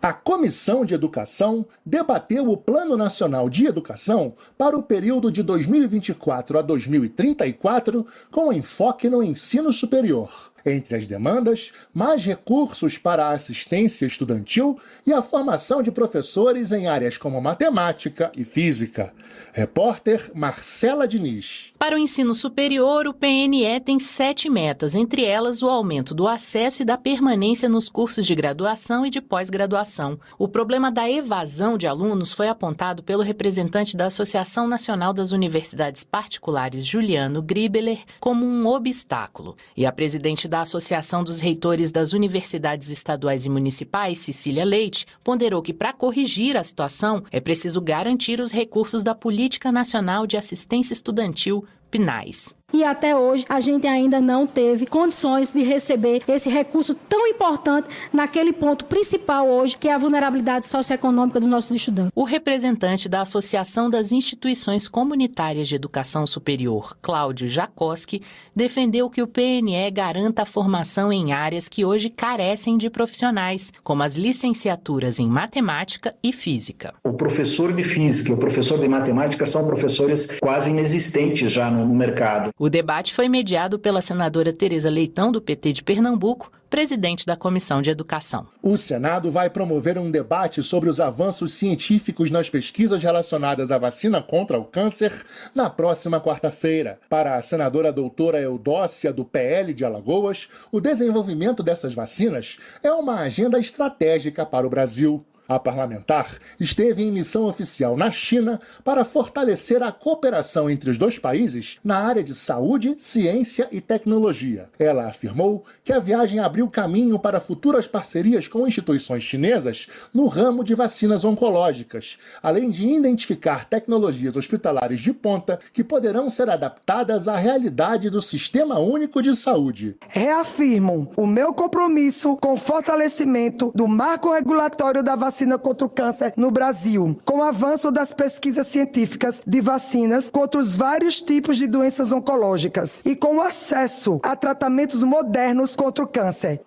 A Comissão de Educação debateu o Plano Nacional de Educação para o período de 2024 a 2034, com enfoque no ensino superior. Entre as demandas, mais recursos para a assistência estudantil e a formação de professores em áreas como matemática e física. Repórter Marcela Diniz. Para o ensino superior, o PNE tem 7 metas, entre elas o aumento do acesso e da permanência nos cursos de graduação e de pós-graduação. O problema da evasão de alunos foi apontado pelo representante da Associação Nacional das Universidades Particulares, Juliano Gribeler, como um obstáculo. E a presidente da Associação dos Reitores das Universidades Estaduais e Municipais, Cecília Leite, ponderou que para corrigir a situação é preciso garantir os recursos da Política Nacional de Assistência Estudantil, PNAES. E até hoje a gente ainda não teve condições de receber esse recurso tão importante naquele ponto principal hoje, que é a vulnerabilidade socioeconômica dos nossos estudantes. O representante da Associação das Instituições Comunitárias de Educação Superior, Cláudio Jacoski, defendeu que o PNE garanta a formação em áreas que hoje carecem de profissionais, como as licenciaturas em matemática e física. O professor de física e o professor de matemática são professores quase inexistentes já no mercado. O debate foi mediado pela senadora Tereza Leitão, do PT de Pernambuco, presidente da Comissão de Educação. O Senado vai promover um debate sobre os avanços científicos nas pesquisas relacionadas à vacina contra o câncer na próxima quarta-feira. Para a senadora doutora Eudócia, do PL de Alagoas, o desenvolvimento dessas vacinas é uma agenda estratégica para o Brasil. A parlamentar esteve em missão oficial na China para fortalecer a cooperação entre os dois países na área de saúde, ciência e tecnologia. Ela afirmou que a viagem abriu caminho para futuras parcerias com instituições chinesas no ramo de vacinas oncológicas, além de identificar tecnologias hospitalares de ponta que poderão ser adaptadas à realidade do Sistema Único de Saúde. Reafirmo o meu compromisso com o fortalecimento do marco regulatório da vacina contra o câncer no Brasil, com o avanço das pesquisas científicas de vacinas contra os vários tipos de doenças oncológicas e com o acesso a tratamentos modernos contra o câncer.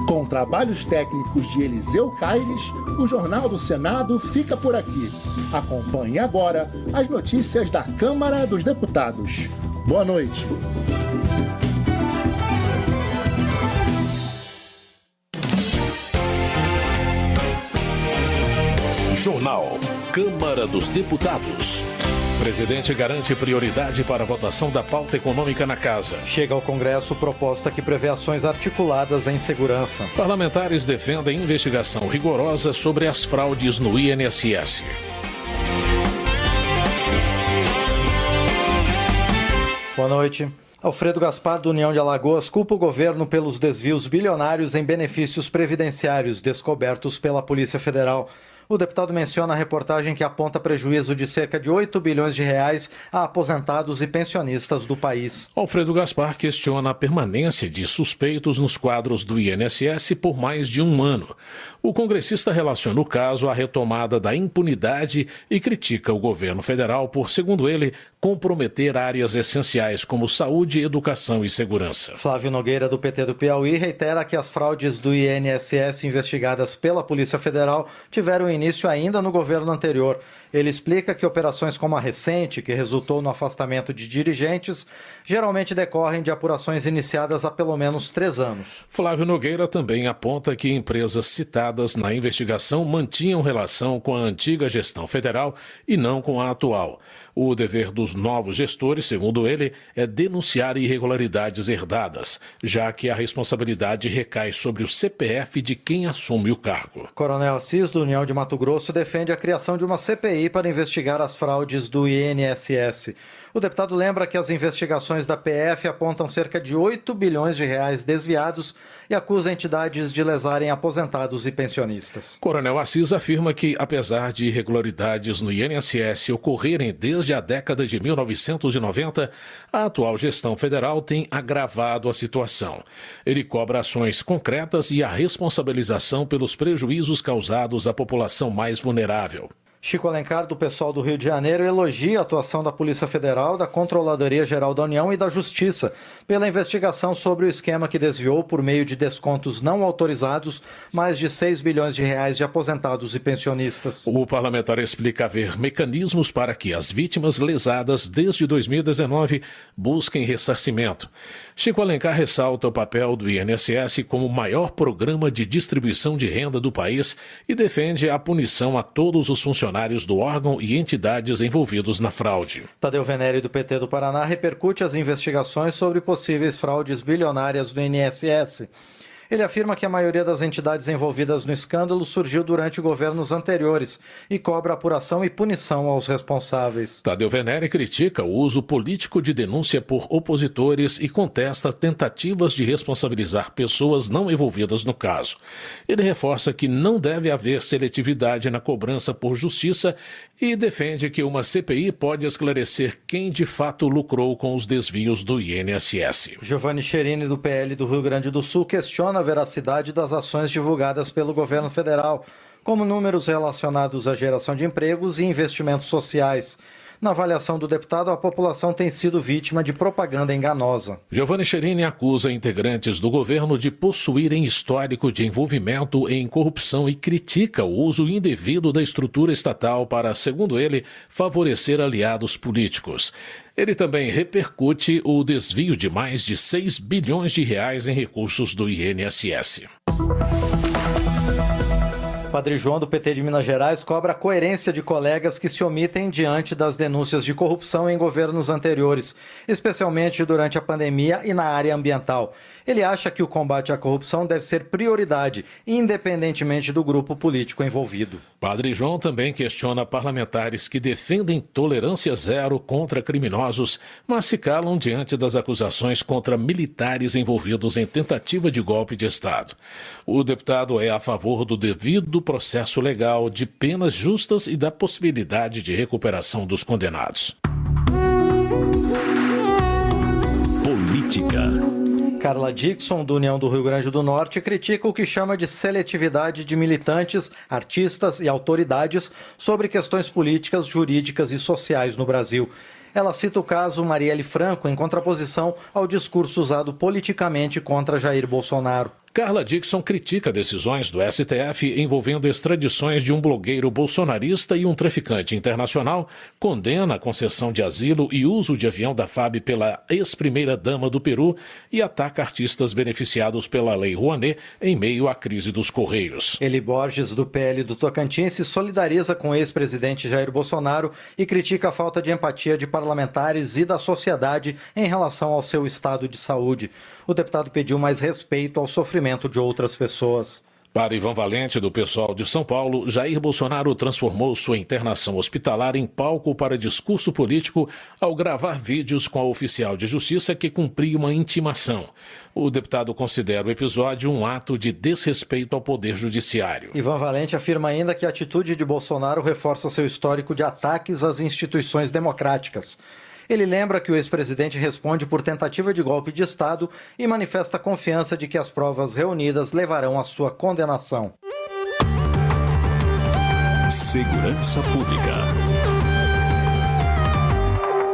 Com trabalhos técnicos de Eliseu Caires, o Jornal do Senado fica por aqui. Acompanhe agora as notícias da Câmara dos Deputados. Boa noite. Jornal Câmara dos Deputados. O presidente garante prioridade para a votação da pauta econômica na casa. Chega ao Congresso proposta que prevê ações articuladas em segurança. Parlamentares defendem investigação rigorosa sobre as fraudes no INSS. Boa noite. Alfredo Gaspar, do União de Alagoas, culpa o governo pelos desvios bilionários em benefícios previdenciários descobertos pela Polícia Federal. O deputado menciona a reportagem que aponta prejuízo de cerca de 8 bilhões de reais a aposentados e pensionistas do país. Alfredo Gaspar questiona a permanência de suspeitos nos quadros do INSS por mais de um ano. O congressista relaciona o caso à retomada da impunidade e critica o governo federal por, segundo ele, comprometer áreas essenciais como saúde, educação e segurança. Flávio Nogueira, do PT do Piauí, reitera que as fraudes do INSS investigadas pela Polícia Federal tiveram início ainda no governo anterior. Ele explica que operações como a recente, que resultou no afastamento de dirigentes, geralmente decorrem de apurações iniciadas há pelo menos 3 anos. Flávio Nogueira também aponta que empresas citadas na investigação mantinham relação com a antiga gestão federal e não com a atual. O dever dos novos gestores, segundo ele, é denunciar irregularidades herdadas, já que a responsabilidade recai sobre o CPF de quem assume o cargo. Coronel Assis, do União de Mato Grosso, defende a criação de uma CPI para investigar as fraudes do INSS. O deputado lembra que as investigações da PF apontam cerca de 8 bilhões de reais desviados e acusa entidades de lesarem aposentados e pensionistas. Coronel Assis afirma que, apesar de irregularidades no INSS ocorrerem desde a década de 1990, a atual gestão federal tem agravado a situação. Ele cobra ações concretas e a responsabilização pelos prejuízos causados à população mais vulnerável. Chico Alencar, do PSOL do Rio de Janeiro, elogia a atuação da Polícia Federal, da Controladoria Geral da União e da Justiça pela investigação sobre o esquema que desviou, por meio de descontos não autorizados, mais de 6 bilhões de reais de aposentados e pensionistas. O parlamentar explica haver mecanismos para que as vítimas lesadas desde 2019 busquem ressarcimento. Chico Alencar ressalta o papel do INSS como o maior programa de distribuição de renda do país e defende a punição a todos os funcionários do órgão e entidades envolvidos na fraude. Tadeu Venere, do PT do Paraná, repercute as investigações sobre possíveis fraudes bilionárias do INSS. Ele afirma que a maioria das entidades envolvidas no escândalo surgiu durante governos anteriores e cobra apuração e punição aos responsáveis. Tadeu Venere critica o uso político de denúncia por opositores e contesta tentativas de responsabilizar pessoas não envolvidas no caso. Ele reforça que não deve haver seletividade na cobrança por justiça e defende que uma CPI pode esclarecer quem de fato lucrou com os desvios do INSS. Giovanni Cherini, do PL do Rio Grande do Sul, questiona a veracidade das ações divulgadas pelo governo federal, como números relacionados à geração de empregos e investimentos sociais. Na avaliação do deputado, a população tem sido vítima de propaganda enganosa. Giovanni Cherini acusa integrantes do governo de possuírem histórico de envolvimento em corrupção e critica o uso indevido da estrutura estatal para, segundo ele, favorecer aliados políticos. Ele também repercute o desvio de mais de 6 bilhões de reais em recursos do INSS. Padre João, do PT de Minas Gerais, cobra a coerência de colegas que se omitem diante das denúncias de corrupção em governos anteriores, especialmente durante a pandemia e na área ambiental. Ele acha que o combate à corrupção deve ser prioridade, independentemente do grupo político envolvido. Padre João também questiona parlamentares que defendem tolerância zero contra criminosos, mas se calam diante das acusações contra militares envolvidos em tentativa de golpe de Estado. O deputado é a favor do devido processo legal, de penas justas e da possibilidade de recuperação dos condenados. Política. Carla Dickson, do União do Rio Grande do Norte, critica o que chama de seletividade de militantes, artistas e autoridades sobre questões políticas, jurídicas e sociais no Brasil. Ela cita o caso Marielle Franco em contraposição ao discurso usado politicamente contra Jair Bolsonaro. Carla Dickson critica decisões do STF envolvendo extradições de um blogueiro bolsonarista e um traficante internacional, condena a concessão de asilo e uso de avião da FAB pela ex-primeira-dama do Peru e ataca artistas beneficiados pela Lei Rouanet em meio à crise dos Correios. Eli Borges, do PL do Tocantins, se solidariza com o ex-presidente Jair Bolsonaro e critica a falta de empatia de parlamentares e da sociedade em relação ao seu estado de saúde. O deputado pediu mais respeito ao sofrimento de outras pessoas. Para Ivan Valente, do PSOL de São Paulo, Jair Bolsonaro transformou sua internação hospitalar em palco para discurso político ao gravar vídeos com a oficial de justiça que cumpria uma intimação. O deputado considera o episódio um ato de desrespeito ao poder judiciário. Ivan Valente afirma ainda que a atitude de Bolsonaro reforça seu histórico de ataques às instituições democráticas. Ele lembra que o ex-presidente responde por tentativa de golpe de Estado e manifesta confiança de que as provas reunidas levarão à sua condenação. Segurança Pública.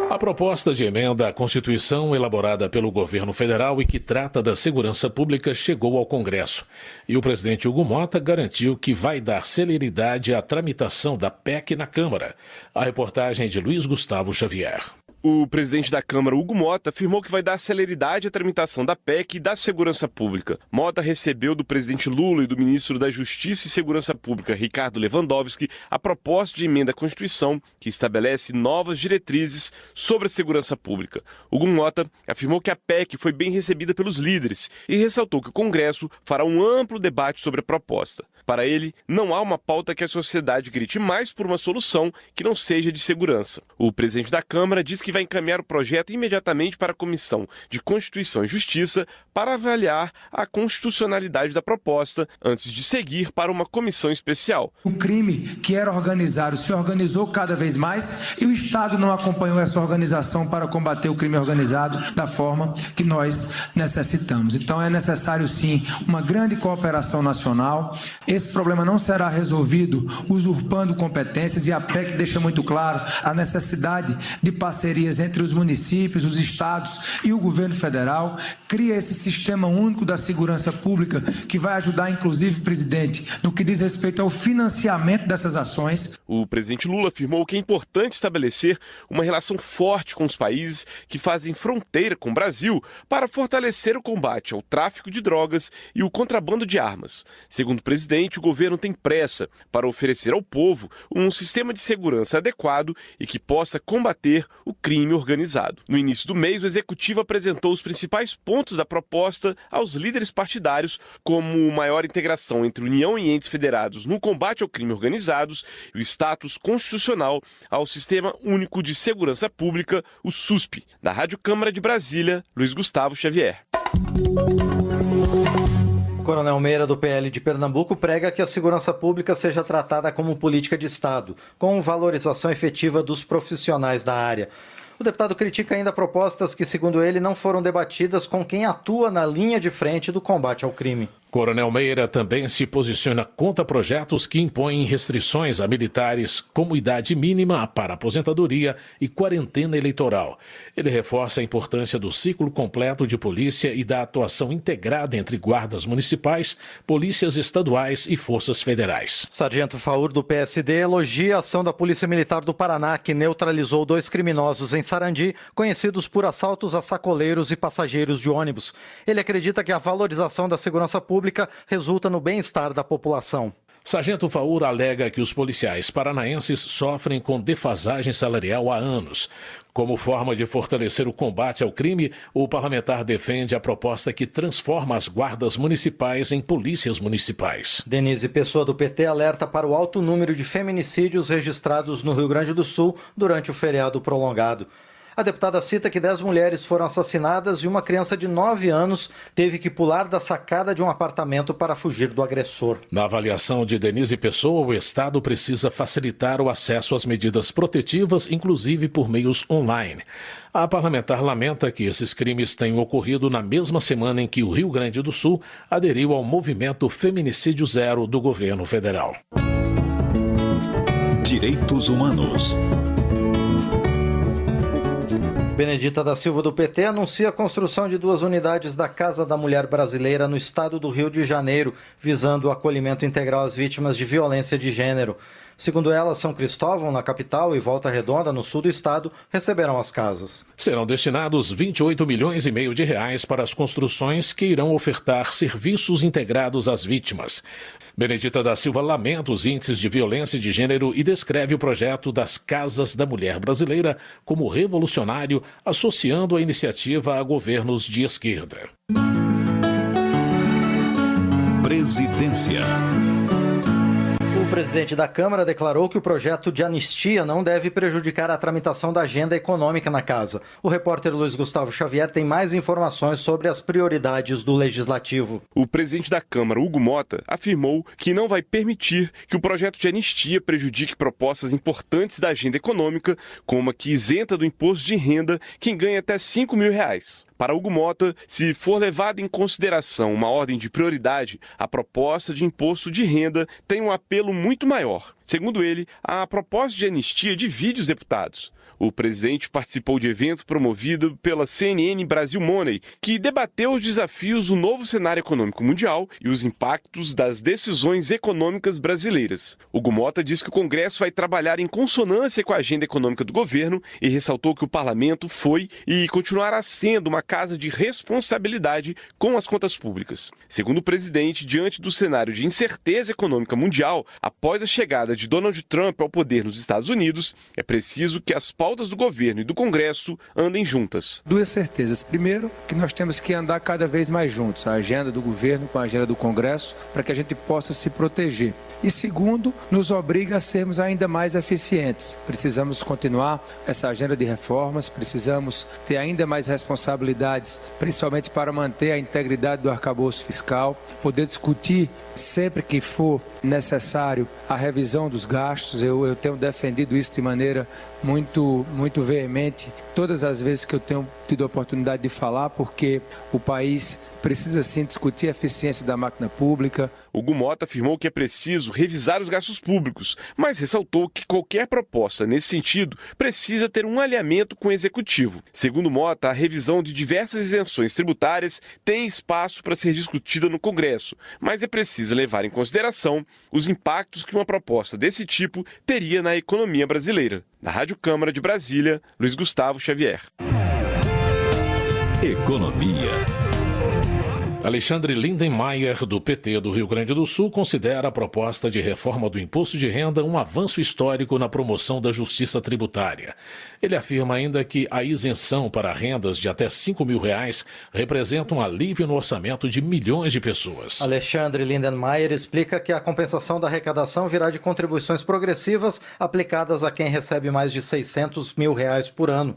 A proposta de emenda à Constituição elaborada pelo governo federal e que trata da segurança pública chegou ao Congresso. E o presidente Hugo Mota garantiu que vai dar celeridade à tramitação da PEC na Câmara. A reportagem é de Luiz Gustavo Xavier. O presidente da Câmara, Hugo Mota, afirmou que vai dar celeridade à tramitação da PEC e da segurança pública. Mota recebeu do presidente Lula e do ministro da Justiça e Segurança Pública, Ricardo Lewandowski, a proposta de emenda à Constituição que estabelece novas diretrizes sobre a segurança pública. Hugo Mota afirmou que a PEC foi bem recebida pelos líderes e ressaltou que o Congresso fará um amplo debate sobre a proposta. Para ele, não há uma pauta que a sociedade grite mais por uma solução que não seja de segurança. O presidente da Câmara diz que vai encaminhar o projeto imediatamente para a Comissão de Constituição e Justiça para avaliar a constitucionalidade da proposta antes de seguir para uma comissão especial. O crime que era organizado se organizou cada vez mais e o Estado não acompanhou essa organização para combater o crime organizado da forma que nós necessitamos. Então é necessário sim uma grande cooperação nacional. Esse problema não será resolvido usurpando competências e a PEC deixa muito claro a necessidade de parcerias entre os municípios, os estados e o governo federal. Cria esse sistema único da segurança pública que vai ajudar, inclusive, presidente, no que diz respeito ao financiamento dessas ações. O presidente Lula afirmou que é importante estabelecer uma relação forte com os países que fazem fronteira com o Brasil para fortalecer o combate ao tráfico de drogas e o contrabando de armas. Segundo o presidente, o governo tem pressa para oferecer ao povo um sistema de segurança adequado e que possa combater o crime organizado. No início do mês, o executivo apresentou os principais pontos da proposta aos líderes partidários, como maior integração entre União e entes federados no combate ao crime organizado e o status constitucional ao Sistema Único de Segurança Pública, o SUSP. Da Rádio Câmara de Brasília, Luiz Gustavo Xavier. Coronel Meira, do PL de Pernambuco, prega que a segurança pública seja tratada como política de Estado, com valorização efetiva dos profissionais da área. O deputado critica ainda propostas que, segundo ele, não foram debatidas com quem atua na linha de frente do combate ao crime. Coronel Meira também se posiciona contra projetos que impõem restrições a militares, como idade mínima para aposentadoria e quarentena eleitoral. Ele reforça a importância do ciclo completo de polícia e da atuação integrada entre guardas municipais, polícias estaduais e forças federais. Sargento Faur, do PSD, elogia a ação da Polícia Militar do Paraná, que neutralizou 2 criminosos em Sarandi, conhecidos por assaltos a sacoleiros e passageiros de ônibus. Ele acredita que a valorização da segurança pública resulta no bem-estar da população. Sargento Faur alega que os policiais paranaenses sofrem com defasagem salarial há anos. Como forma de fortalecer o combate ao crime, o parlamentar defende a proposta que transforma as guardas municipais em polícias municipais. Denise Pessoa, do PT, alerta para o alto número de feminicídios registrados no Rio Grande do Sul durante o feriado prolongado. A deputada cita que 10 mulheres foram assassinadas e uma criança de 9 anos teve que pular da sacada de um apartamento para fugir do agressor. Na avaliação de Denise Pessoa, o Estado precisa facilitar o acesso às medidas protetivas, inclusive por meios online. A parlamentar lamenta que esses crimes tenham ocorrido na mesma semana em que o Rio Grande do Sul aderiu ao movimento Feminicídio Zero do governo federal. Direitos Humanos. Benedita da Silva, do PT, anuncia a construção de 2 unidades da Casa da Mulher Brasileira no estado do Rio de Janeiro, visando o acolhimento integral às vítimas de violência de gênero. Segundo ela, São Cristóvão, na capital, e Volta Redonda, no sul do estado, receberão as casas. Serão destinados 28 milhões e meio de reais para as construções que irão ofertar serviços integrados às vítimas. Benedita da Silva lamenta os índices de violência de gênero e descreve o projeto das Casas da Mulher Brasileira como revolucionário, associando a iniciativa a governos de esquerda. Presidência. O presidente da Câmara declarou que o projeto de anistia não deve prejudicar a tramitação da agenda econômica na casa. O repórter Luiz Gustavo Xavier tem mais informações sobre as prioridades do Legislativo. O presidente da Câmara, Hugo Mota, afirmou que não vai permitir que o projeto de anistia prejudique propostas importantes da agenda econômica, como a que isenta do imposto de renda quem ganha até R$5 mil. Para Hugo Mota, se for levada em consideração uma ordem de prioridade, a proposta de imposto de renda tem um apelo muito maior. Segundo ele, a proposta de anistia divide os deputados. O presidente participou de evento promovido pela CNN Brasil Money, que debateu os desafios do novo cenário econômico mundial e os impactos das decisões econômicas brasileiras. Hugo Mota disse que o Congresso vai trabalhar em consonância com a agenda econômica do governo e ressaltou que o parlamento foi e continuará sendo uma casa de responsabilidade com as contas públicas. Segundo o presidente, diante do cenário de incerteza econômica mundial, após a chegada de Donald Trump ao poder nos Estados Unidos, é preciso que as pautas do governo e do Congresso andem juntas. 2 certezas. Primeiro, que nós temos que andar cada vez mais juntos, a agenda do governo com a agenda do Congresso, para que a gente possa se proteger. E segundo, nos obriga a sermos ainda mais eficientes. Precisamos continuar essa agenda de reformas, precisamos ter ainda mais responsabilidades, principalmente para manter a integridade do arcabouço fiscal, poder discutir sempre que for necessário a revisão dos gastos. Eu tenho defendido isso de maneira muito veemente todas as vezes que eu tenho tido a oportunidade de falar, porque o país precisa sim discutir a eficiência da máquina pública. Hugo Mota afirmou que é preciso revisar os gastos públicos, mas ressaltou que qualquer proposta nesse sentido precisa ter um alinhamento com o Executivo. Segundo Mota, a revisão de diversas isenções tributárias tem espaço para ser discutida no Congresso, mas é preciso levar em consideração os impactos que uma proposta desse tipo teria na economia brasileira. Da Rádio Câmara de Brasília, Luiz Gustavo Xavier. Economia. Alexandre Lindenmayer, do PT do Rio Grande do Sul, considera a proposta de reforma do imposto de renda um avanço histórico na promoção da justiça tributária. Ele afirma ainda que a isenção para rendas de até R$5 mil representa um alívio no orçamento de milhões de pessoas. Alexandre Lindenmayer explica que a compensação da arrecadação virá de contribuições progressivas aplicadas a quem recebe mais de R$600 mil por ano.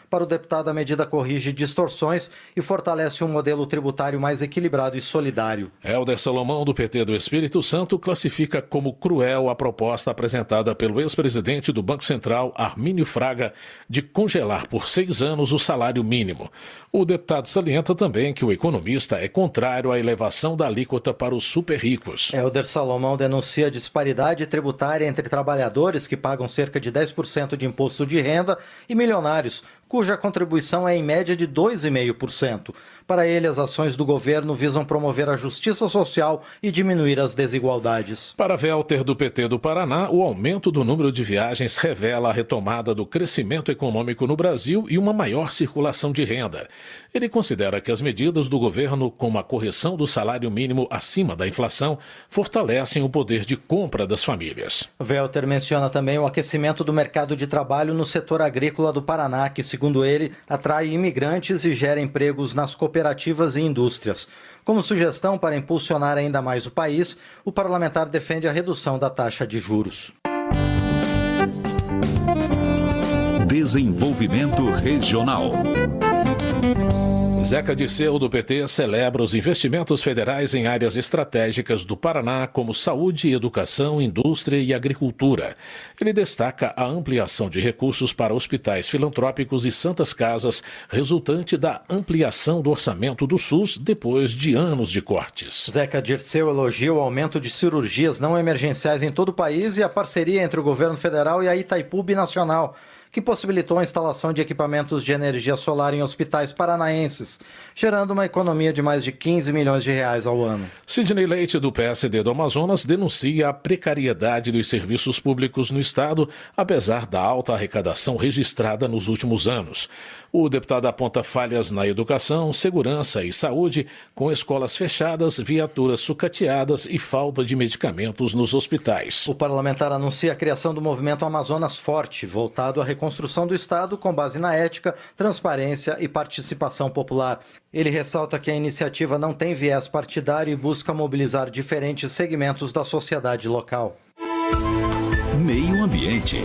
Para o deputado, a medida corrige distorções e fortalece um modelo tributário mais equilibrado e solidário. Helder Salomão, do PT do Espírito Santo, classifica como cruel a proposta apresentada pelo ex-presidente do Banco Central, Armínio Fraga, de congelar por 6 anos o salário mínimo. O deputado salienta também que o economista é contrário à elevação da alíquota para os super ricos. Helder Salomão denuncia a disparidade tributária entre trabalhadores que pagam cerca de 10% de imposto de renda e milionários, cuja contribuição é em média de 2,5%. Para ele, as ações do governo visam promover a justiça social e diminuir as desigualdades. Para Welter, do PT do Paraná, o aumento do número de viagens revela a retomada do crescimento econômico no Brasil e uma maior circulação de renda. Ele considera que as medidas do governo, como a correção do salário mínimo acima da inflação, fortalecem o poder de compra das famílias. Welter menciona também o aquecimento do mercado de trabalho no setor agrícola do Paraná, que, segundo ele, atrai imigrantes e gera empregos nas cooperativas e indústrias. Como sugestão para impulsionar ainda mais o país, o parlamentar defende a redução da taxa de juros. Desenvolvimento regional. Zeca Dirceu, do PT, celebra os investimentos federais em áreas estratégicas do Paraná, como saúde, educação, indústria e agricultura. Ele destaca a ampliação de recursos para hospitais filantrópicos e santas casas, resultante da ampliação do orçamento do SUS depois de anos de cortes. Zeca Dirceu elogia o aumento de cirurgias não emergenciais em todo o país e a parceria entre o governo federal e a Itaipu Binacional, que possibilitou a instalação de equipamentos de energia solar em hospitais paranaenses, gerando uma economia de mais de 15 milhões de reais ao ano. Sidney Leite, do PSD do Amazonas, denuncia a precariedade dos serviços públicos no estado, apesar da alta arrecadação registrada nos últimos anos. O deputado aponta falhas na educação, segurança e saúde, com escolas fechadas, viaturas sucateadas e falta de medicamentos nos hospitais. O parlamentar anuncia a criação do movimento Amazonas Forte, voltado à reconstrução do Estado com base na ética, transparência e participação popular. Ele ressalta que a iniciativa não tem viés partidário e busca mobilizar diferentes segmentos da sociedade local. Meio Ambiente.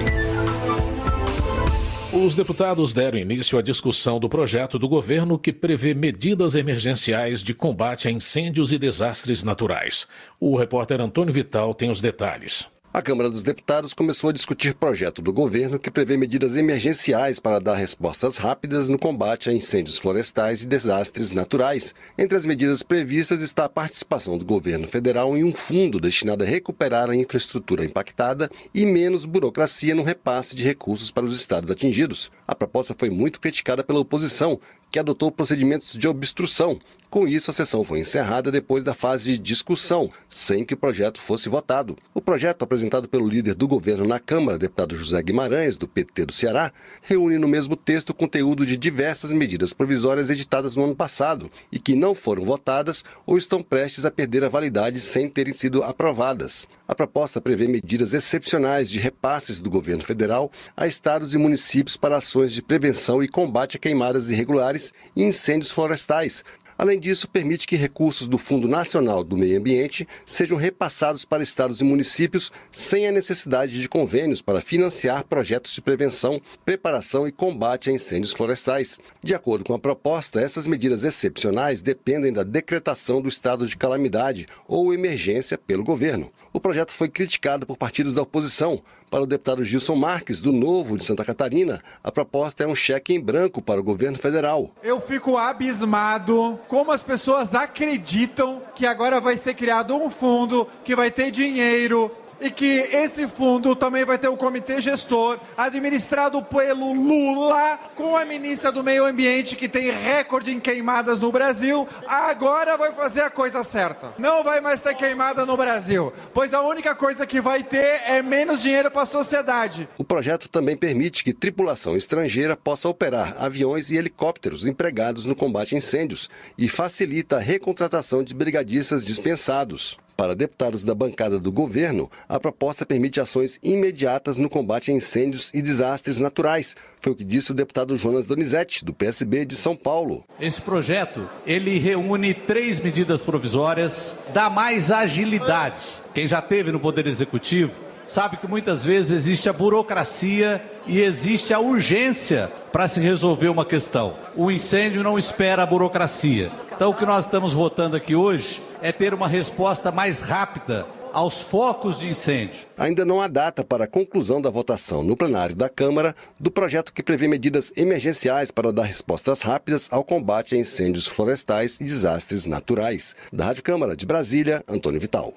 Os deputados deram início à discussão do projeto do governo que prevê medidas emergenciais de combate a incêndios e desastres naturais. O repórter Antônio Vital tem os detalhes. A Câmara dos Deputados começou a discutir projeto do governo que prevê medidas emergenciais para dar respostas rápidas no combate a incêndios florestais e desastres naturais. Entre as medidas previstas está a participação do governo federal em um fundo destinado a recuperar a infraestrutura impactada e menos burocracia no repasse de recursos para os estados atingidos. A proposta foi muito criticada pela oposição, que adotou procedimentos de obstrução. Com isso, a sessão foi encerrada depois da fase de discussão, sem que o projeto fosse votado. O projeto, apresentado pelo líder do governo na Câmara, deputado José Guimarães, do PT do Ceará, reúne no mesmo texto conteúdo de diversas medidas provisórias editadas no ano passado e que não foram votadas ou estão prestes a perder a validade sem terem sido aprovadas. A proposta prevê medidas excepcionais de repasses do governo federal a estados e municípios para ações de prevenção e combate a queimadas irregulares e incêndios florestais. Além disso, permite que recursos do Fundo Nacional do Meio Ambiente sejam repassados para estados e municípios sem a necessidade de convênios para financiar projetos de prevenção, preparação e combate a incêndios florestais. De acordo com a proposta, essas medidas excepcionais dependem da decretação do estado de calamidade ou emergência pelo governo. O projeto foi criticado por partidos da oposição. Para o deputado Gilson Marques, do Novo de Santa Catarina, a proposta é um cheque em branco para o governo federal. Eu fico abismado como as pessoas acreditam que agora vai ser criado um fundo que vai ter dinheiro e que esse fundo também vai ter um comitê gestor administrado pelo Lula, com a ministra do Meio Ambiente, que tem recorde em queimadas no Brasil. Agora vai fazer a coisa certa. Não vai mais ter queimada no Brasil, pois a única coisa que vai ter é menos dinheiro para a sociedade. O projeto também permite que tripulação estrangeira possa operar aviões e helicópteros empregados no combate a incêndios e facilita a recontratação de brigadistas dispensados. Para deputados da bancada do governo, a proposta permite ações imediatas no combate a incêndios e desastres naturais. Foi o que disse o deputado Jonas Donizete, do PSB de São Paulo. Esse projeto, ele reúne 3 medidas provisórias, dá mais agilidade. Quem já esteve no Poder Executivo sabe que muitas vezes existe a burocracia e existe a urgência para se resolver uma questão. O incêndio não espera a burocracia. Então, o que nós estamos votando aqui hoje é ter uma resposta mais rápida aos focos de incêndio. Ainda não há data para a conclusão da votação no plenário da Câmara do projeto que prevê medidas emergenciais para dar respostas rápidas ao combate a incêndios florestais e desastres naturais. Da Rádio Câmara de Brasília, Antônio Vital.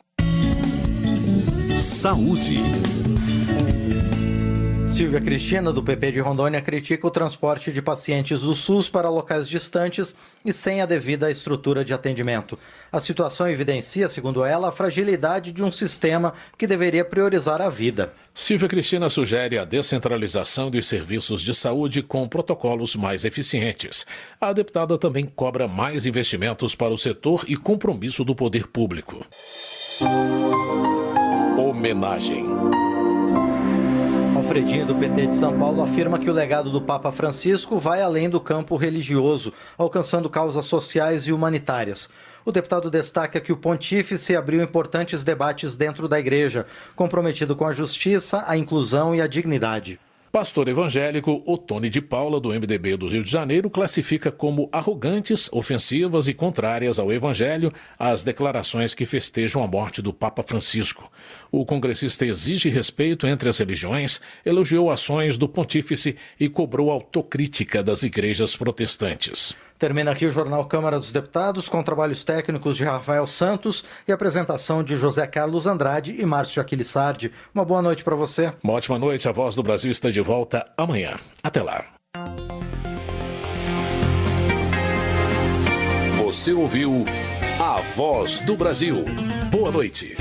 Saúde. Silvia Cristina, do PP de Rondônia, critica o transporte de pacientes do SUS para locais distantes e sem a devida estrutura de atendimento. A situação evidencia, segundo ela, a fragilidade de um sistema que deveria priorizar a vida. Silvia Cristina sugere a descentralização dos serviços de saúde com protocolos mais eficientes. A deputada também cobra mais investimentos para o setor e compromisso do poder público. Homenagem. Alfredinho, do PT de São Paulo, afirma que o legado do Papa Francisco vai além do campo religioso, alcançando causas sociais e humanitárias. O deputado destaca que o pontífice abriu importantes debates dentro da igreja, comprometido com a justiça, a inclusão e a dignidade. Pastor evangélico Otone de Paula, do MDB do Rio de Janeiro, classifica como arrogantes, ofensivas e contrárias ao evangelho as declarações que festejam a morte do Papa Francisco. O congressista exige respeito entre as religiões, elogiou ações do pontífice e cobrou autocrítica das igrejas protestantes. Termina aqui o Jornal Câmara dos Deputados, com trabalhos técnicos de Rafael Santos e apresentação de José Carlos Andrade e Márcio Aquilissardi. Uma boa noite para você. Uma ótima noite. A Voz do Brasil está de volta amanhã. Até lá. Você ouviu A Voz do Brasil. Boa noite.